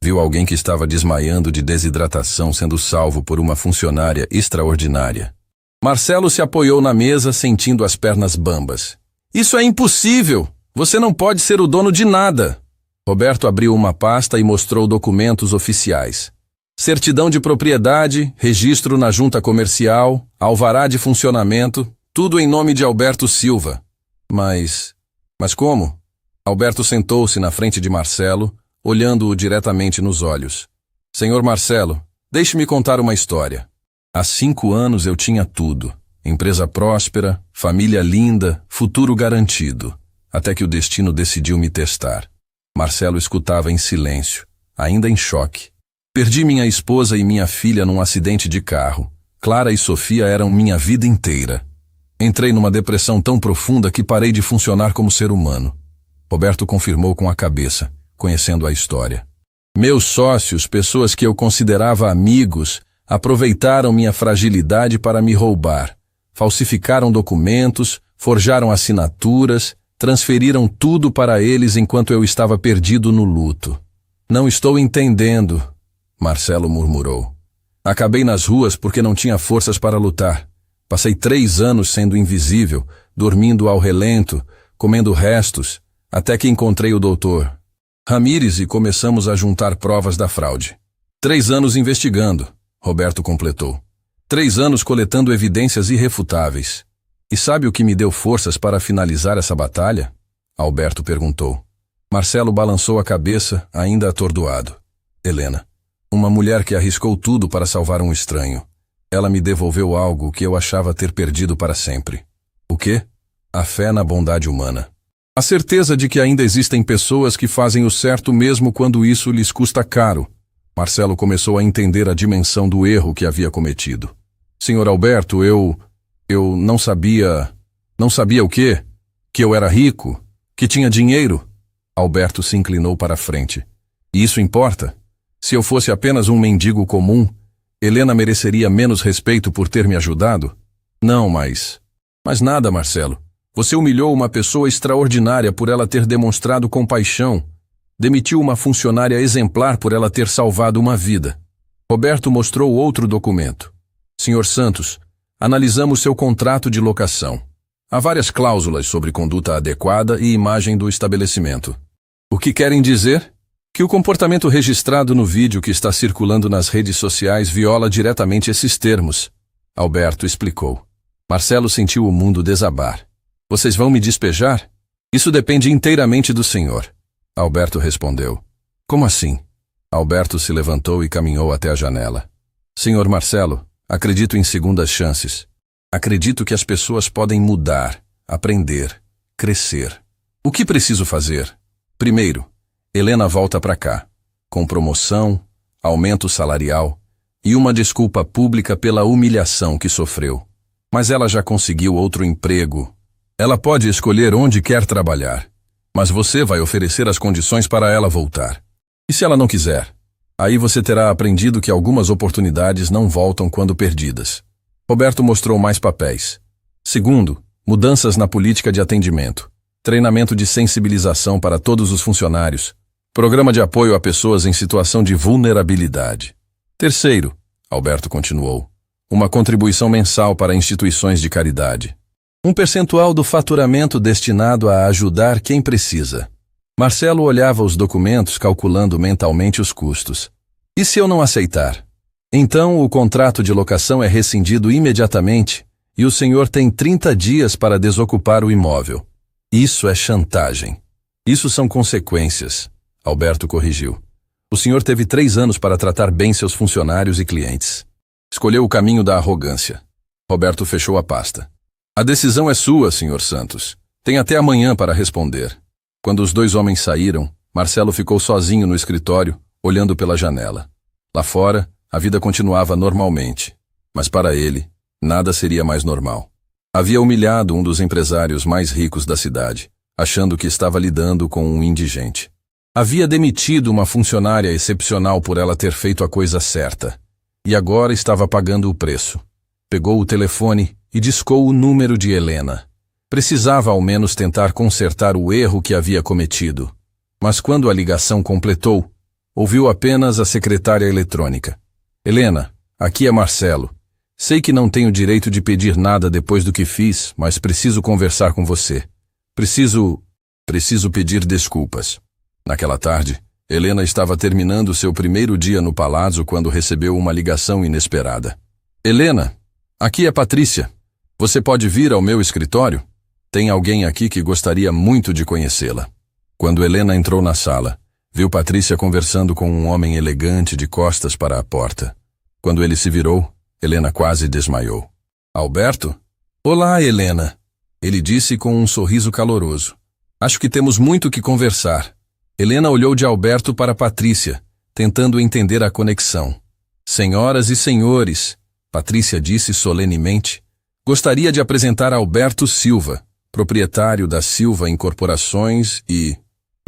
Viu alguém que estava desmaiando de desidratação sendo salvo por uma funcionária extraordinária. Marcelo se apoiou na mesa, sentindo as pernas bambas. Isso é impossível! Você não pode ser o dono de nada! Roberto abriu uma pasta e mostrou documentos oficiais. Certidão de propriedade, registro na junta comercial, alvará de funcionamento, tudo em nome de Alberto Silva. Mas como? Alberto sentou-se na frente de Marcelo, olhando-o diretamente nos olhos. Senhor Marcelo, deixe-me contar uma história. Há 5 anos eu tinha tudo. Empresa próspera, família linda, futuro garantido. Até que o destino decidiu me testar. Marcelo escutava em silêncio, ainda em choque. Perdi minha esposa e minha filha num acidente de carro. Clara e Sofia eram minha vida inteira. Entrei numa depressão tão profunda que parei de funcionar como ser humano. Roberto confirmou com a cabeça, conhecendo a história. Meus sócios, pessoas que eu considerava amigos, aproveitaram minha fragilidade para me roubar. Falsificaram documentos, forjaram assinaturas, transferiram tudo para eles enquanto eu estava perdido no luto. Não estou entendendo, Marcelo murmurou. Acabei nas ruas porque não tinha forças para lutar. Passei 3 anos sendo invisível, dormindo ao relento, comendo restos, até que encontrei o doutor Ramírez e começamos a juntar provas da fraude. 3 anos investigando, Roberto completou. 3 anos coletando evidências irrefutáveis. E sabe o que me deu forças para finalizar essa batalha? Alberto perguntou. Marcelo balançou a cabeça, ainda atordoado. Helena, uma mulher que arriscou tudo para salvar um estranho. Ela me devolveu algo que eu achava ter perdido para sempre. O quê? A fé na bondade humana. A certeza de que ainda existem pessoas que fazem o certo mesmo quando isso lhes custa caro. Marcelo começou a entender a dimensão do erro que havia cometido. Senhor Alberto, eu não sabia... Não sabia o quê? Que eu era rico? Que tinha dinheiro? Alberto se inclinou para a frente. E isso importa? Se eu fosse apenas um mendigo comum, Helena mereceria menos respeito por ter me ajudado? Não, mas nada, Marcelo. Você humilhou uma pessoa extraordinária por ela ter demonstrado compaixão. Demitiu uma funcionária exemplar por ela ter salvado uma vida. Roberto mostrou outro documento. Senhor Santos, analisamos seu contrato de locação. Há várias cláusulas sobre conduta adequada e imagem do estabelecimento. O que querem dizer? Que o comportamento registrado no vídeo que está circulando nas redes sociais viola diretamente esses termos. Alberto explicou. Marcelo sentiu o mundo desabar. Vocês vão me despejar? Isso depende inteiramente do senhor. Alberto respondeu. Como assim? Alberto se levantou e caminhou até a janela. Senhor Marcelo, acredito em segundas chances. Acredito que as pessoas podem mudar, aprender, crescer. O que preciso fazer? Primeiro, Helena volta para cá, com promoção, aumento salarial e uma desculpa pública pela humilhação que sofreu. Mas ela já conseguiu outro emprego. Ela pode escolher onde quer trabalhar, mas você vai oferecer as condições para ela voltar. E se ela não quiser? Aí você terá aprendido que algumas oportunidades não voltam quando perdidas. Roberto mostrou mais papéis. Segundo, mudanças na política de atendimento. Treinamento de sensibilização para todos os funcionários. Programa de apoio a pessoas em situação de vulnerabilidade. Terceiro, Alberto continuou, uma contribuição mensal para instituições de caridade. Um percentual do faturamento destinado a ajudar quem precisa. Marcelo olhava os documentos calculando mentalmente os custos. E se eu não aceitar? Então o contrato de locação é rescindido imediatamente e o senhor tem 30 dias para desocupar o imóvel. Isso é chantagem. Isso são consequências, Alberto corrigiu. O senhor teve 3 anos para tratar bem seus funcionários e clientes. Escolheu o caminho da arrogância. Roberto fechou a pasta. A decisão é sua, senhor Santos. Tem até amanhã para responder. Quando os 2 homens saíram, Marcelo ficou sozinho no escritório, olhando pela janela. Lá fora, a vida continuava normalmente. Mas para ele, nada seria mais normal. Havia humilhado um dos empresários mais ricos da cidade, achando que estava lidando com um indigente. Havia demitido uma funcionária excepcional por ela ter feito a coisa certa. E agora estava pagando o preço. Pegou o telefone e discou o número de Helena. Precisava ao menos tentar consertar o erro que havia cometido. Mas quando a ligação completou, ouviu apenas a secretária eletrônica. Helena, aqui é Marcelo. Sei que não tenho direito de pedir nada depois do que fiz, mas preciso conversar com você. Preciso pedir desculpas. Naquela tarde, Helena estava terminando seu primeiro dia no palazzo quando recebeu uma ligação inesperada. Helena, aqui é Patrícia. Você pode vir ao meu escritório? Tem alguém aqui que gostaria muito de conhecê-la. Quando Helena entrou na sala, viu Patrícia conversando com um homem elegante de costas para a porta. Quando ele se virou, Helena quase desmaiou. Alberto? Olá, Helena. Ele disse com um sorriso caloroso. Acho que temos muito que conversar. Helena olhou de Alberto para Patrícia, tentando entender a conexão. Senhoras e senhores, Patrícia disse solenemente, gostaria de apresentar Alberto Silva, proprietário da Silva Incorporações e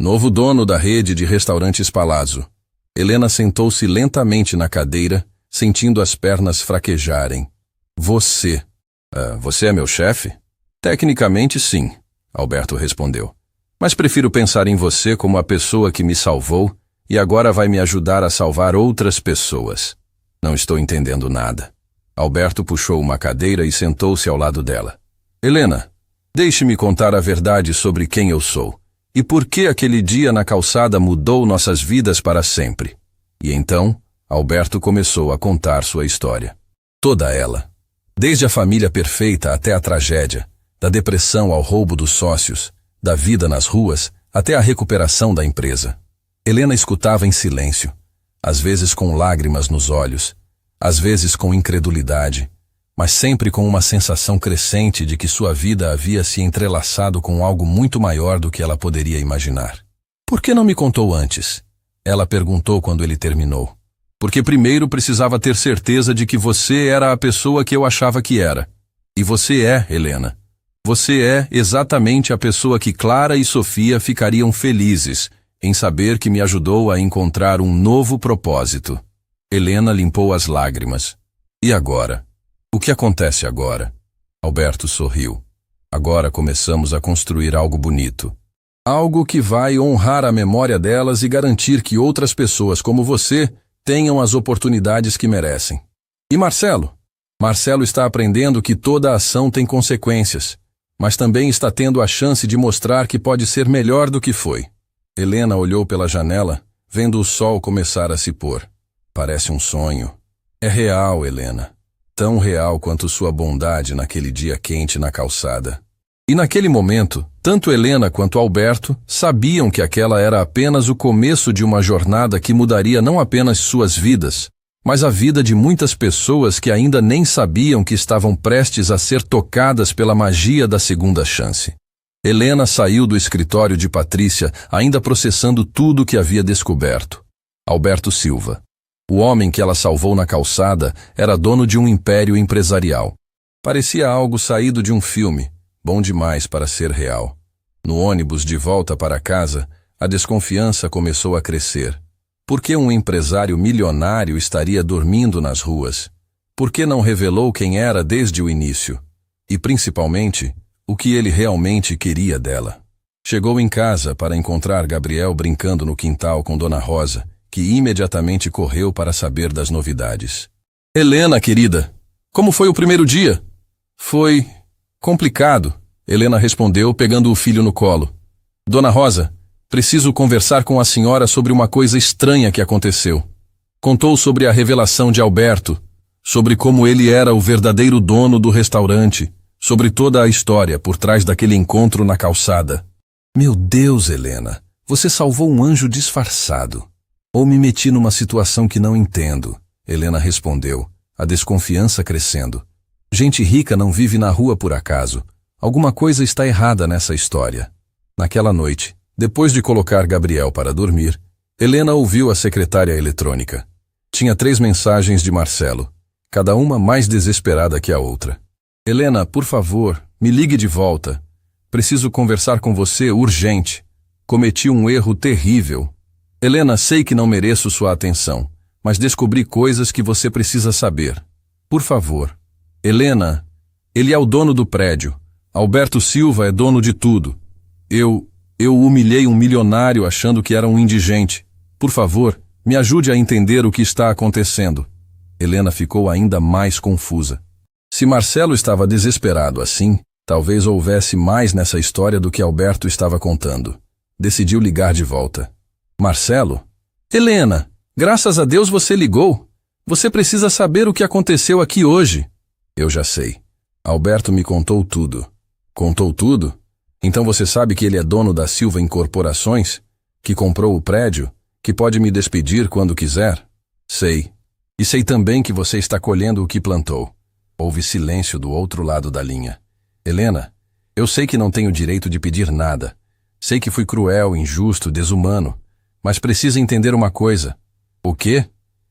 novo dono da rede de restaurantes Palazzo. Helena sentou-se lentamente na cadeira, sentindo as pernas fraquejarem. Você é meu chefe? Tecnicamente, sim, Alberto respondeu. Mas prefiro pensar em você como a pessoa que me salvou e agora vai me ajudar a salvar outras pessoas. Não estou entendendo nada. Alberto puxou uma cadeira e sentou-se ao lado dela. Helena, deixe-me contar a verdade sobre quem eu sou e por que aquele dia na calçada mudou nossas vidas para sempre. E então, Alberto começou a contar sua história. Toda ela. Desde a família perfeita até a tragédia, da depressão ao roubo dos sócios, da vida nas ruas até a recuperação da empresa. Helena escutava em silêncio, às vezes com lágrimas nos olhos, às vezes com incredulidade, mas sempre com uma sensação crescente de que sua vida havia se entrelaçado com algo muito maior do que ela poderia imaginar. Por que não me contou antes? Ela perguntou quando ele terminou. Porque primeiro precisava ter certeza de que você era a pessoa que eu achava que era. E você é, Helena. Você é exatamente a pessoa que Clara e Sofia ficariam felizes em saber que me ajudou a encontrar um novo propósito. Helena limpou as lágrimas. E agora? O que acontece agora? Alberto sorriu. Agora começamos a construir algo bonito. Algo que vai honrar a memória delas e garantir que outras pessoas como você tenham as oportunidades que merecem. E Marcelo? Marcelo está aprendendo que toda ação tem consequências, mas também está tendo a chance de mostrar que pode ser melhor do que foi. Helena olhou pela janela, vendo o sol começar a se pôr. Parece um sonho. É real, Helena. Tão real quanto sua bondade naquele dia quente na calçada. E naquele momento, tanto Helena quanto Alberto sabiam que aquela era apenas o começo de uma jornada que mudaria não apenas suas vidas, mas a vida de muitas pessoas que ainda nem sabiam que estavam prestes a ser tocadas pela magia da segunda chance. Helena saiu do escritório de Patrícia, ainda processando tudo o que havia descoberto. Alberto Silva. O homem que ela salvou na calçada era dono de um império empresarial. Parecia algo saído de um filme, bom demais para ser real. No ônibus de volta para casa, a desconfiança começou a crescer. Por que um empresário milionário estaria dormindo nas ruas? Por que não revelou quem era desde o início? E, principalmente, o que ele realmente queria dela? Chegou em casa para encontrar Gabriel brincando no quintal com Dona Rosa, que imediatamente correu para saber das novidades. Helena, querida, como foi o primeiro dia? Foi Complicado, Helena respondeu, pegando o filho no colo. Dona Rosa, preciso conversar com a senhora sobre uma coisa estranha que aconteceu. Contou sobre a revelação de Alberto, sobre como ele era o verdadeiro dono do restaurante, sobre toda a história por trás daquele encontro na calçada. Meu Deus, Helena, você salvou um anjo disfarçado. Ou me meti numa situação que não entendo, Helena respondeu, a desconfiança crescendo. Gente rica não vive na rua por acaso. Alguma coisa está errada nessa história. Naquela noite, depois de colocar Gabriel para dormir, Helena ouviu a secretária eletrônica. Tinha 3 mensagens de Marcelo, cada uma mais desesperada que a outra. Helena, por favor, me ligue de volta. Preciso conversar com você urgente. Cometi um erro terrível. Helena, sei que não mereço sua atenção, mas descobri coisas que você precisa saber. Por favor. Helena, ele é o dono do prédio. Alberto Silva é dono de tudo. Eu humilhei um milionário achando que era um indigente. Por favor, me ajude a entender o que está acontecendo. Helena ficou ainda mais confusa. Se Marcelo estava desesperado assim, talvez houvesse mais nessa história do que Alberto estava contando. Decidiu ligar de volta. Marcelo? Helena, graças a Deus você ligou. Você precisa saber o que aconteceu aqui hoje. Eu já sei. Alberto me contou tudo. Contou tudo? Então você sabe que ele é dono da Silva Incorporações? Que comprou o prédio? Que pode me despedir quando quiser? Sei. E sei também que você está colhendo o que plantou. Houve silêncio do outro lado da linha. Helena, eu sei que não tenho direito de pedir nada. Sei que fui cruel, injusto, desumano. Mas precisa entender uma coisa. O quê?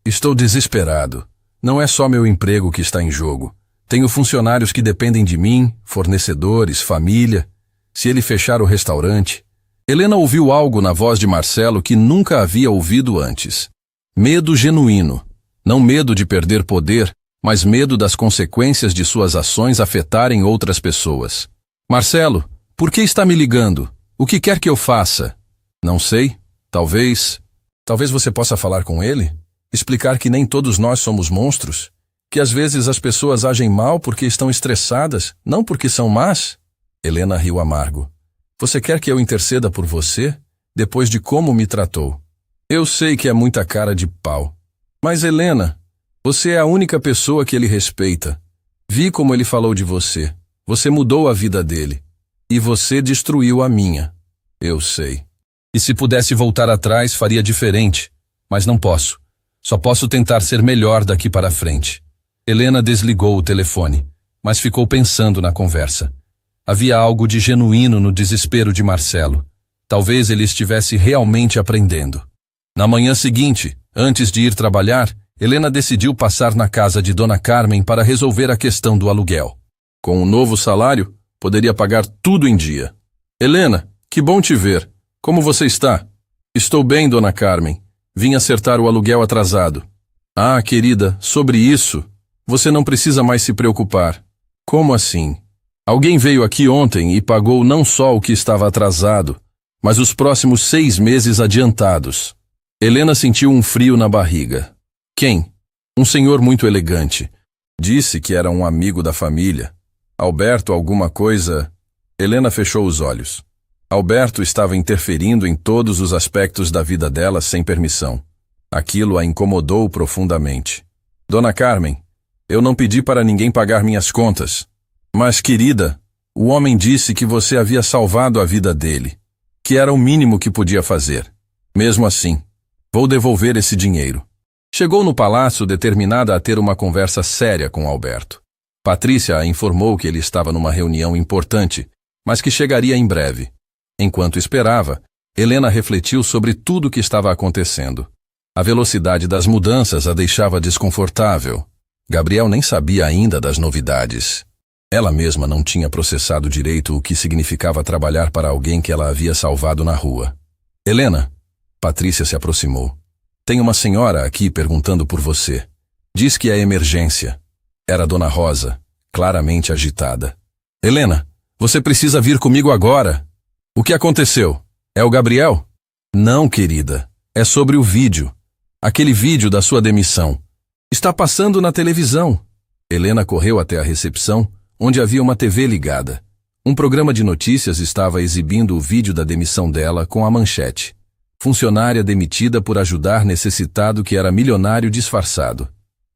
Estou desesperado. Não é só meu emprego que está em jogo. Tenho funcionários que dependem de mim, fornecedores, família. Se ele fechar o restaurante... Helena ouviu algo na voz de Marcelo que nunca havia ouvido antes. Medo genuíno. Não medo de perder poder, mas medo das consequências de suas ações afetarem outras pessoas. Marcelo, por que está me ligando? O que quer que eu faça? Não sei. Talvez você possa falar com ele? Explicar que nem todos nós somos monstros? Que às vezes as pessoas agem mal porque estão estressadas, não porque são más? Helena riu amargo. Você quer que eu interceda por você? Depois de como me tratou. Eu sei que é muita cara de pau. Mas Helena, você é a única pessoa que ele respeita. Vi como ele falou de você. Você mudou a vida dele. E você destruiu a minha. Eu sei. E se pudesse voltar atrás, faria diferente. Mas não posso. Só posso tentar ser melhor daqui para frente. Helena desligou o telefone, mas ficou pensando na conversa. Havia algo de genuíno no desespero de Marcelo. Talvez ele estivesse realmente aprendendo. Na manhã seguinte, antes de ir trabalhar, Helena decidiu passar na casa de Dona Carmen para resolver a questão do aluguel. Com um novo salário, poderia pagar tudo em dia. Helena, que bom te ver. Como você está? Estou bem, Dona Carmen. Vim acertar o aluguel atrasado. Ah, querida, sobre isso, você não precisa mais se preocupar. Como assim? Alguém veio aqui ontem e pagou não só o que estava atrasado, mas os próximos 6 meses adiantados. Helena sentiu um frio na barriga. Quem? Um senhor muito elegante. Disse que era um amigo da família. Alberto alguma coisa... Helena fechou os olhos. Alberto estava interferindo em todos os aspectos da vida dela sem permissão. Aquilo a incomodou profundamente. Dona Carmen, eu não pedi para ninguém pagar minhas contas. Mas, querida, o homem disse que você havia salvado a vida dele, que era o mínimo que podia fazer. Mesmo assim, vou devolver esse dinheiro. Chegou no palácio determinada a ter uma conversa séria com Alberto. Patrícia a informou que ele estava numa reunião importante, mas que chegaria em breve. Enquanto esperava, Helena refletiu sobre tudo o que estava acontecendo. A velocidade das mudanças a deixava desconfortável. Gabriel nem sabia ainda das novidades. Ela mesma não tinha processado direito o que significava trabalhar para alguém que ela havia salvado na rua. Helena, Patrícia se aproximou. Tem uma senhora aqui perguntando por você. Diz que é emergência. Era Dona Rosa, claramente agitada. Helena, você precisa vir comigo agora. O que aconteceu? É o Gabriel? Não, querida. É sobre o vídeo. Aquele vídeo da sua demissão. Está passando na televisão. Helena correu até a recepção, onde havia uma TV ligada. Um programa de notícias estava exibindo o vídeo da demissão dela com a manchete: funcionária demitida por ajudar necessitado que era milionário disfarçado.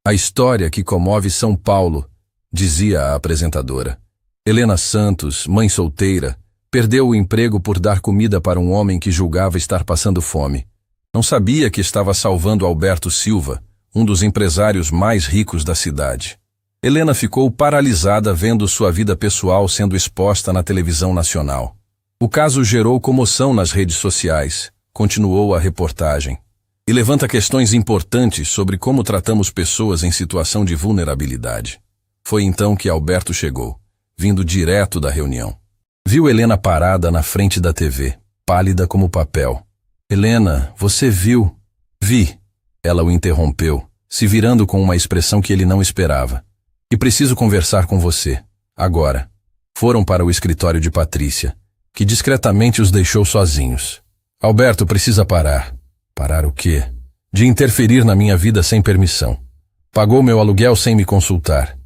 A história que comove São Paulo, dizia a apresentadora. Helena Santos, mãe solteira, perdeu o emprego por dar comida para um homem que julgava estar passando fome. Não sabia que estava salvando Alberto Silva, um dos empresários mais ricos da cidade. Helena ficou paralisada vendo sua vida pessoal sendo exposta na televisão nacional. O caso gerou comoção nas redes sociais, continuou a reportagem, e levanta questões importantes sobre como tratamos pessoas em situação de vulnerabilidade. Foi então que Alberto chegou, vindo direto da reunião. Viu Helena parada na frente da TV, pálida como papel. Helena, você viu? Vi. Ela o interrompeu, se virando com uma expressão que ele não esperava. E preciso conversar com você, agora. Foram para o escritório de Patrícia, que discretamente os deixou sozinhos. Alberto precisa parar. Parar o quê? De interferir na minha vida sem permissão. Pagou meu aluguel sem me consultar.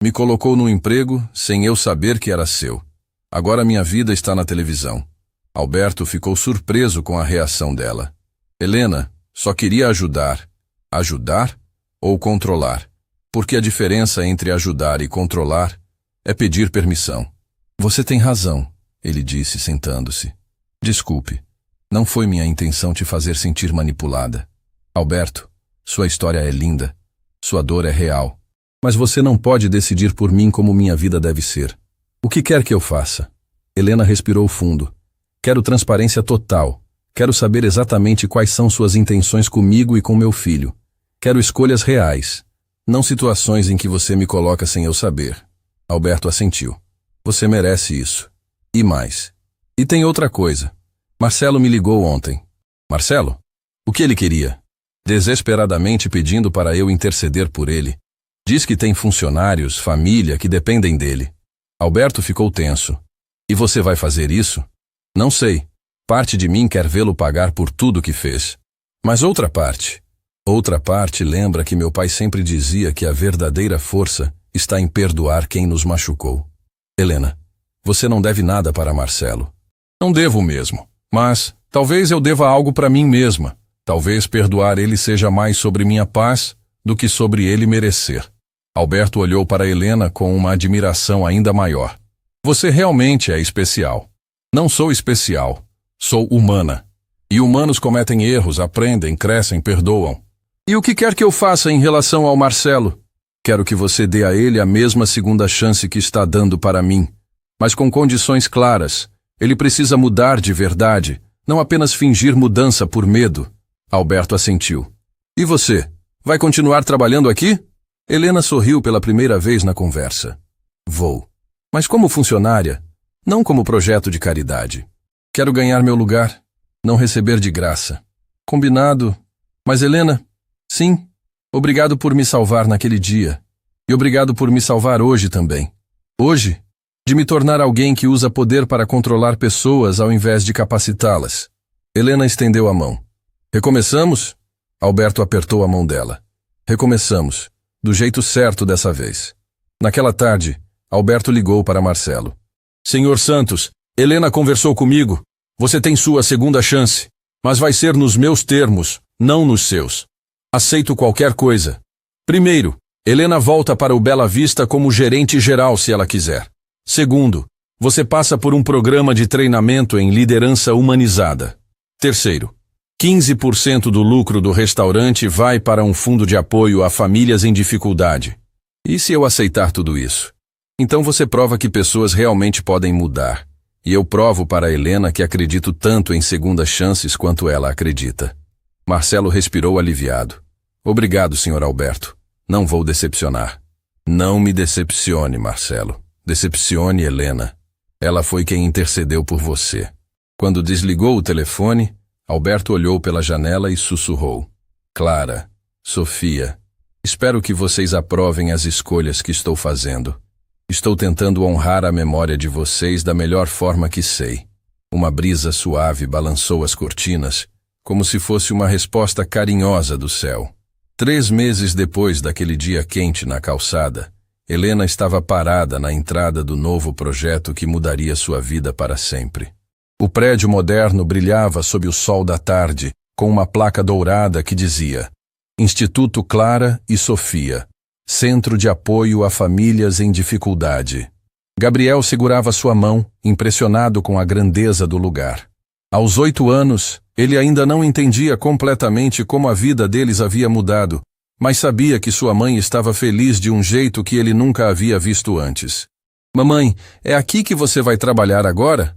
Me colocou no emprego sem eu saber que era seu. Agora minha vida está na televisão. Alberto ficou surpreso com a reação dela. Helena só queria ajudar. Ajudar ou controlar? Porque a diferença entre ajudar e controlar é pedir permissão. Você tem razão, ele disse, sentando-se. Desculpe, não foi minha intenção te fazer sentir manipulada. Alberto, sua história é linda, sua dor é real, mas você não pode decidir por mim como minha vida deve ser. O que quer que eu faça? Helena respirou fundo. Quero transparência total. Quero saber exatamente quais são suas intenções comigo e com meu filho. Quero escolhas reais. Não situações em que você me coloca sem eu saber. Alberto assentiu. Você merece isso. E mais. E tem outra coisa. Marcelo me ligou ontem. Marcelo? O que ele queria? Desesperadamente pedindo para eu interceder por ele. Diz que tem funcionários, família que dependem dele. Alberto ficou tenso. E você vai fazer isso? Não sei. Parte de mim quer vê-lo pagar por tudo que fez. Mas outra parte lembra que meu pai sempre dizia que a verdadeira força está em perdoar quem nos machucou. Helena, você não deve nada para Marcelo. Não devo mesmo, mas talvez eu deva algo para mim mesma. Talvez perdoar ele seja mais sobre minha paz do que sobre ele merecer. Alberto olhou para Helena com uma admiração ainda maior. Você realmente é especial. Não sou especial, sou humana. E humanos cometem erros, aprendem, crescem, perdoam. E o que quer que eu faça em relação ao Marcelo? Quero que você dê a ele a mesma segunda chance que está dando para mim, mas com condições claras. Ele precisa mudar de verdade, não apenas fingir mudança por medo. Alberto assentiu. E você? Vai continuar trabalhando aqui? Helena sorriu pela primeira vez na conversa. Vou. Mas como funcionária, não como projeto de caridade. Quero ganhar meu lugar, não receber de graça. Combinado. Mas Helena... Sim, obrigado por me salvar naquele dia. E obrigado por me salvar hoje também. Hoje, de me tornar alguém que usa poder para controlar pessoas ao invés de capacitá-las. Helena estendeu a mão. Recomeçamos? Alberto apertou a mão dela. Recomeçamos, do jeito certo dessa vez. Naquela tarde, Alberto ligou para Marcelo. Senhor Santos, Helena conversou comigo. Você tem sua segunda chance, mas vai ser nos meus termos, não nos seus. Aceito qualquer coisa. Primeiro, Helena volta para o Bela Vista como gerente geral se ela quiser. Segundo, você passa por um programa de treinamento em liderança humanizada. Terceiro, 15% do lucro do restaurante vai para um fundo de apoio a famílias em dificuldade. E se eu aceitar tudo isso? Então você prova que pessoas realmente podem mudar. E eu provo para Helena que acredito tanto em segundas chances quanto ela acredita. Marcelo respirou aliviado. Obrigado, Sr. Alberto. Não vou decepcionar. Não me decepcione, Marcelo. Decepcione Helena. Ela foi quem intercedeu por você. Quando desligou o telefone, Alberto olhou pela janela e sussurrou. Clara, Sofia, espero que vocês aprovem as escolhas que estou fazendo. Estou tentando honrar a memória de vocês da melhor forma que sei. Uma brisa suave balançou as cortinas, como se fosse uma resposta carinhosa do céu. 3 meses depois daquele dia quente na calçada, Helena estava parada na entrada do novo projeto que mudaria sua vida para sempre. O prédio moderno brilhava sob o sol da tarde, com uma placa dourada que dizia: Instituto Clara e Sofia, Centro de Apoio a Famílias em Dificuldade. Gabriel segurava sua mão, impressionado com a grandeza do lugar. Aos 8 anos, ele ainda não entendia completamente como a vida deles havia mudado, mas sabia que sua mãe estava feliz de um jeito que ele nunca havia visto antes. Mamãe, é aqui que você vai trabalhar agora?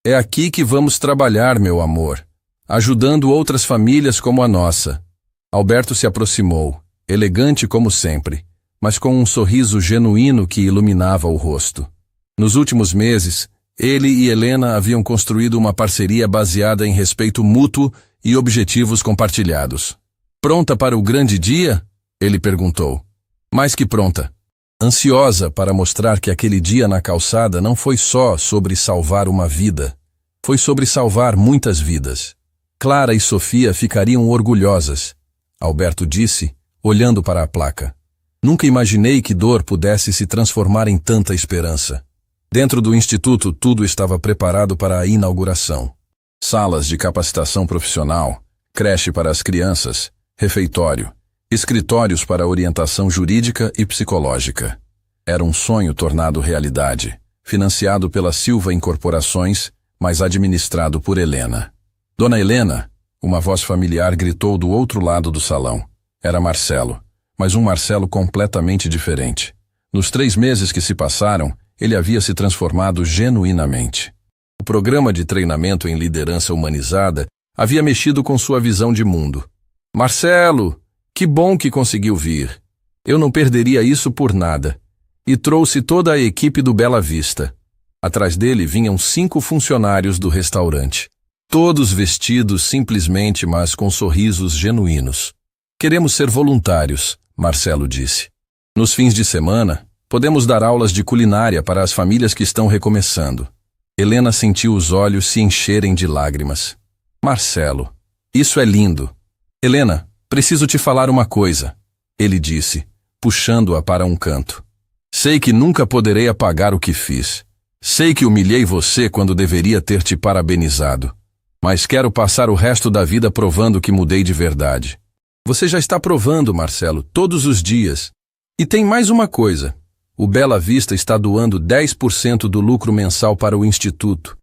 É aqui que vamos trabalhar, meu amor, ajudando outras famílias como a nossa. Alberto se aproximou, elegante como sempre, mas com um sorriso genuíno que iluminava o rosto. Nos últimos meses, ele e Helena haviam construído uma parceria baseada em respeito mútuo e objetivos compartilhados. Pronta para o grande dia? Ele perguntou. Mais que pronta. Ansiosa para mostrar que aquele dia na calçada não foi só sobre salvar uma vida. Foi sobre salvar muitas vidas. Clara e Sofia ficariam orgulhosas, Alberto disse, olhando para a placa. Nunca imaginei que dor pudesse se transformar em tanta esperança. Dentro do instituto, tudo estava preparado para a inauguração. Salas de capacitação profissional, creche para as crianças, refeitório, escritórios para orientação jurídica e psicológica. Era um sonho tornado realidade, financiado pela Silva Incorporações, mas administrado por Helena. Dona Helena, uma voz familiar gritou do outro lado do salão. Era Marcelo, mas um Marcelo completamente diferente. Nos 3 meses que se passaram, ele havia se transformado genuinamente. O programa de treinamento em liderança humanizada havia mexido com sua visão de mundo. Marcelo, que bom que conseguiu vir. Eu não perderia isso por nada. E trouxe toda a equipe do Bela Vista. Atrás dele vinham 5 funcionários do restaurante. Todos vestidos simplesmente, mas com sorrisos genuínos. Queremos ser voluntários, Marcelo disse. Nos fins de semana, podemos dar aulas de culinária para as famílias que estão recomeçando. Helena sentiu os olhos se encherem de lágrimas. Marcelo, isso é lindo. Helena, preciso te falar uma coisa, ele disse, puxando-a para um canto. Sei que nunca poderei apagar o que fiz. Sei que humilhei você quando deveria ter te parabenizado. Mas quero passar o resto da vida provando que mudei de verdade. Você já está provando, Marcelo, todos os dias. E tem mais uma coisa. O Bela Vista está doando 10% do lucro mensal para o Instituto.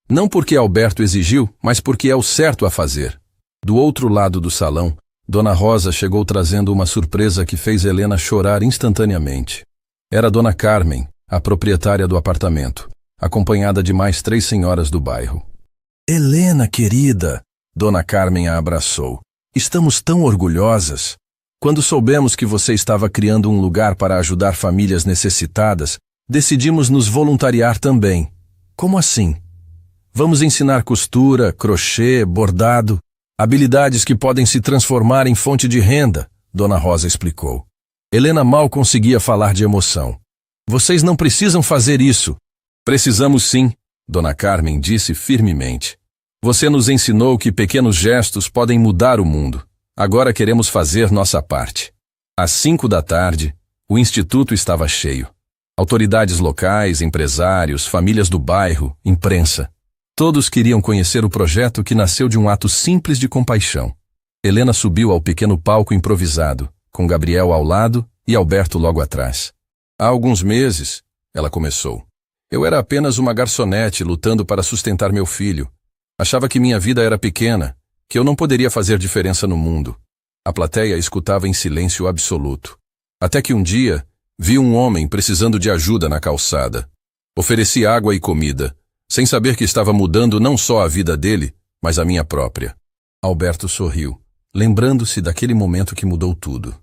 Não porque Alberto exigiu, mas porque é o certo a fazer. Do outro lado do salão, Dona Rosa chegou trazendo uma surpresa que fez Helena chorar instantaneamente. Era Dona Carmen, a proprietária do apartamento, acompanhada de mais 3 senhoras do bairro. Helena, querida, Dona Carmen a abraçou. Estamos tão orgulhosas. Quando soubemos que você estava criando um lugar para ajudar famílias necessitadas, decidimos nos voluntariar também. Como assim? Vamos ensinar costura, crochê, bordado, habilidades que podem se transformar em fonte de renda, Dona Rosa explicou. Helena mal conseguia falar de emoção. Vocês não precisam fazer isso. Precisamos sim, Dona Carmen disse firmemente. Você nos ensinou que pequenos gestos podem mudar o mundo. Agora queremos fazer nossa parte. Às 5 da tarde, o instituto estava cheio. Autoridades locais, empresários, famílias do bairro, imprensa. Todos queriam conhecer o projeto que nasceu de um ato simples de compaixão. Helena subiu ao pequeno palco improvisado, com Gabriel ao lado e Alberto logo atrás. Há alguns meses, ela começou. Eu era apenas uma garçonete lutando para sustentar meu filho. Achava que minha vida era pequena, que eu não poderia fazer diferença no mundo. A plateia escutava em silêncio absoluto. Até que um dia, vi um homem precisando de ajuda na calçada. Ofereci água e comida, sem saber que estava mudando não só a vida dele, mas a minha própria. Alberto sorriu, lembrando-se daquele momento que mudou tudo.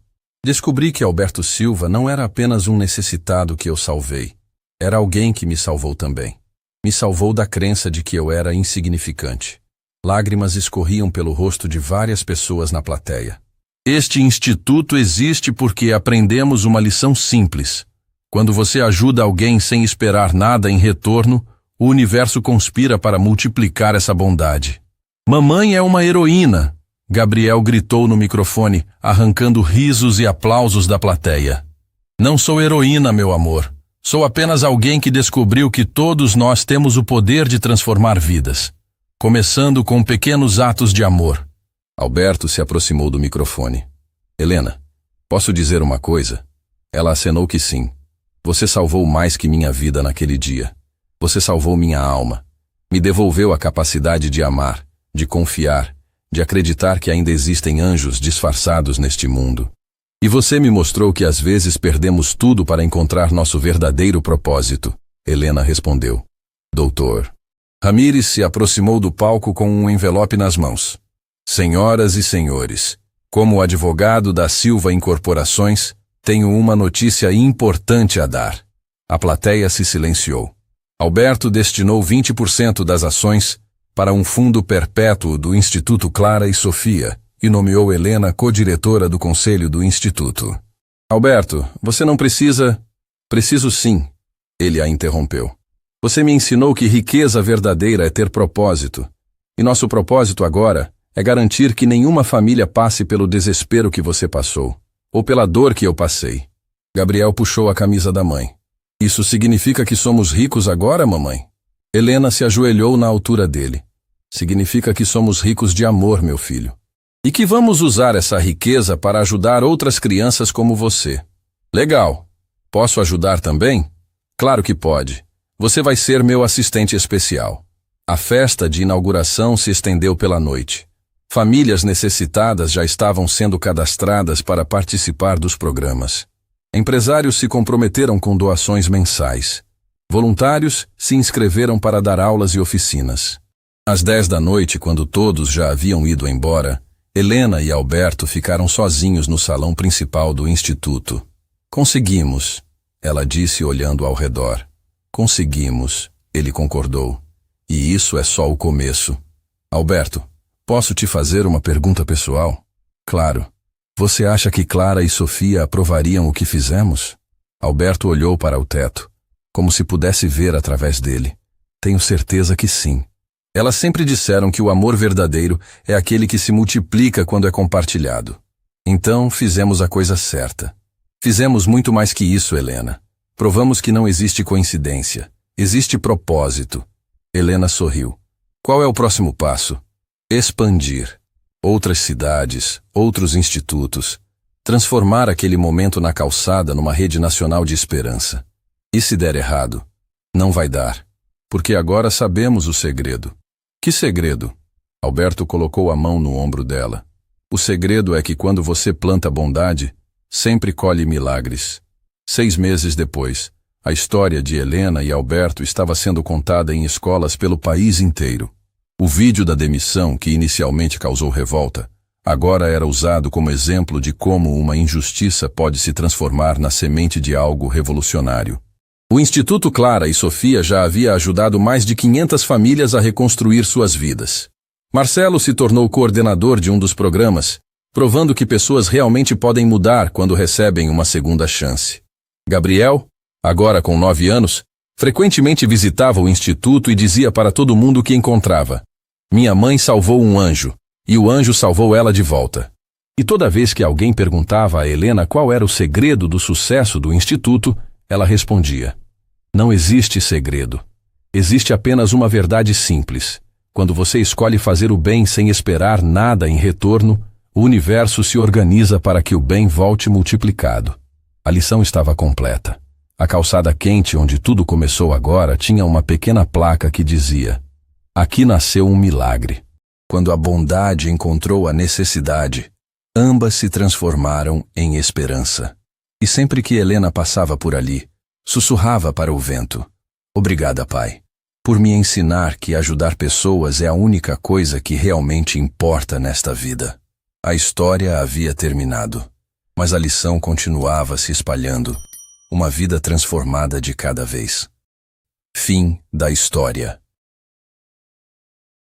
Descobri que Alberto Silva não era apenas um necessitado que eu salvei. Era alguém que me salvou também. Me salvou da crença de que eu era insignificante. Lágrimas escorriam pelo rosto de várias pessoas na plateia. Este instituto existe porque aprendemos uma lição simples. Quando você ajuda alguém sem esperar nada em retorno, o universo conspira para multiplicar essa bondade. Mamãe é uma heroína, Gabriel gritou no microfone, arrancando risos e aplausos da plateia. Não sou heroína, meu amor. Sou apenas alguém que descobriu que todos nós temos o poder de transformar vidas, começando com pequenos atos de amor. Alberto se aproximou do microfone. Helena, posso dizer uma coisa? Ela acenou que sim. Você salvou mais que minha vida naquele dia. Você salvou minha alma. Me devolveu a capacidade de amar, de confiar, de acreditar que ainda existem anjos disfarçados neste mundo. E você me mostrou que às vezes perdemos tudo para encontrar nosso verdadeiro propósito. Helena respondeu. Doutor. Ramírez se aproximou do palco com um envelope nas mãos. Senhoras e senhores, como advogado da Silva Incorporações, tenho uma notícia importante a dar. A plateia se silenciou. Alberto destinou 20% das ações para um fundo perpétuo do Instituto Clara e Sofia e nomeou Helena co-diretora do conselho do Instituto. Alberto, você não precisa... Preciso sim, ele a interrompeu. Você me ensinou que riqueza verdadeira é ter propósito. E nosso propósito agora é garantir que nenhuma família passe pelo desespero que você passou, ou pela dor que eu passei. Gabriel puxou a camisa da mãe. Isso significa que somos ricos agora, mamãe? Helena se ajoelhou na altura dele. Significa que somos ricos de amor, meu filho. E que vamos usar essa riqueza para ajudar outras crianças como você. Legal. Posso ajudar também? Claro que pode. Você vai ser meu assistente especial. A festa de inauguração se estendeu pela noite. Famílias necessitadas já estavam sendo cadastradas para participar dos programas. Empresários se comprometeram com doações mensais. Voluntários se inscreveram para dar aulas e oficinas. Às 10 da noite, quando todos já haviam ido embora, Helena e Alberto ficaram sozinhos no salão principal do Instituto. Conseguimos, ela disse olhando ao redor. Conseguimos, ele concordou. E isso é só o começo. Alberto, posso te fazer uma pergunta pessoal? Claro. Você acha que Clara e Sofia aprovariam o que fizemos? Alberto olhou para o teto, como se pudesse ver através dele. Tenho certeza que sim. Elas sempre disseram que o amor verdadeiro é aquele que se multiplica quando é compartilhado. Então, fizemos a coisa certa. Fizemos muito mais que isso, Helena. Provamos que não existe coincidência. Existe propósito. Helena sorriu. Qual é o próximo passo? Expandir. Outras cidades, outros institutos. Transformar aquele momento na calçada numa rede nacional de esperança. E se der errado? Não vai dar. Porque agora sabemos o segredo. Que segredo? Alberto colocou a mão no ombro dela. O segredo é que quando você planta bondade, sempre colhe milagres. 6 meses depois, a história de Helena e Alberto estava sendo contada em escolas pelo país inteiro. O vídeo da demissão, que inicialmente causou revolta, agora era usado como exemplo de como uma injustiça pode se transformar na semente de algo revolucionário. O Instituto Clara e Sofia já havia ajudado mais de 500 famílias a reconstruir suas vidas. Marcelo se tornou coordenador de um dos programas, provando que pessoas realmente podem mudar quando recebem uma segunda chance. Gabriel, agora com 9 anos, frequentemente visitava o instituto e dizia para todo mundo que encontrava: minha mãe salvou um anjo, e o anjo salvou ela de volta. E toda vez que alguém perguntava a Helena qual era o segredo do sucesso do instituto, ela respondia: não existe segredo. Existe apenas uma verdade simples. Quando você escolhe fazer o bem sem esperar nada em retorno, o universo se organiza para que o bem volte multiplicado. A lição estava completa. A calçada quente onde tudo começou agora tinha uma pequena placa que dizia: aqui nasceu um milagre. Quando a bondade encontrou a necessidade, ambas se transformaram em esperança. E sempre que Helena passava por ali, sussurrava para o vento: obrigada, pai, por me ensinar que ajudar pessoas é a única coisa que realmente importa nesta vida. A história havia terminado, mas a lição continuava se espalhando, uma vida transformada de cada vez. Fim da história.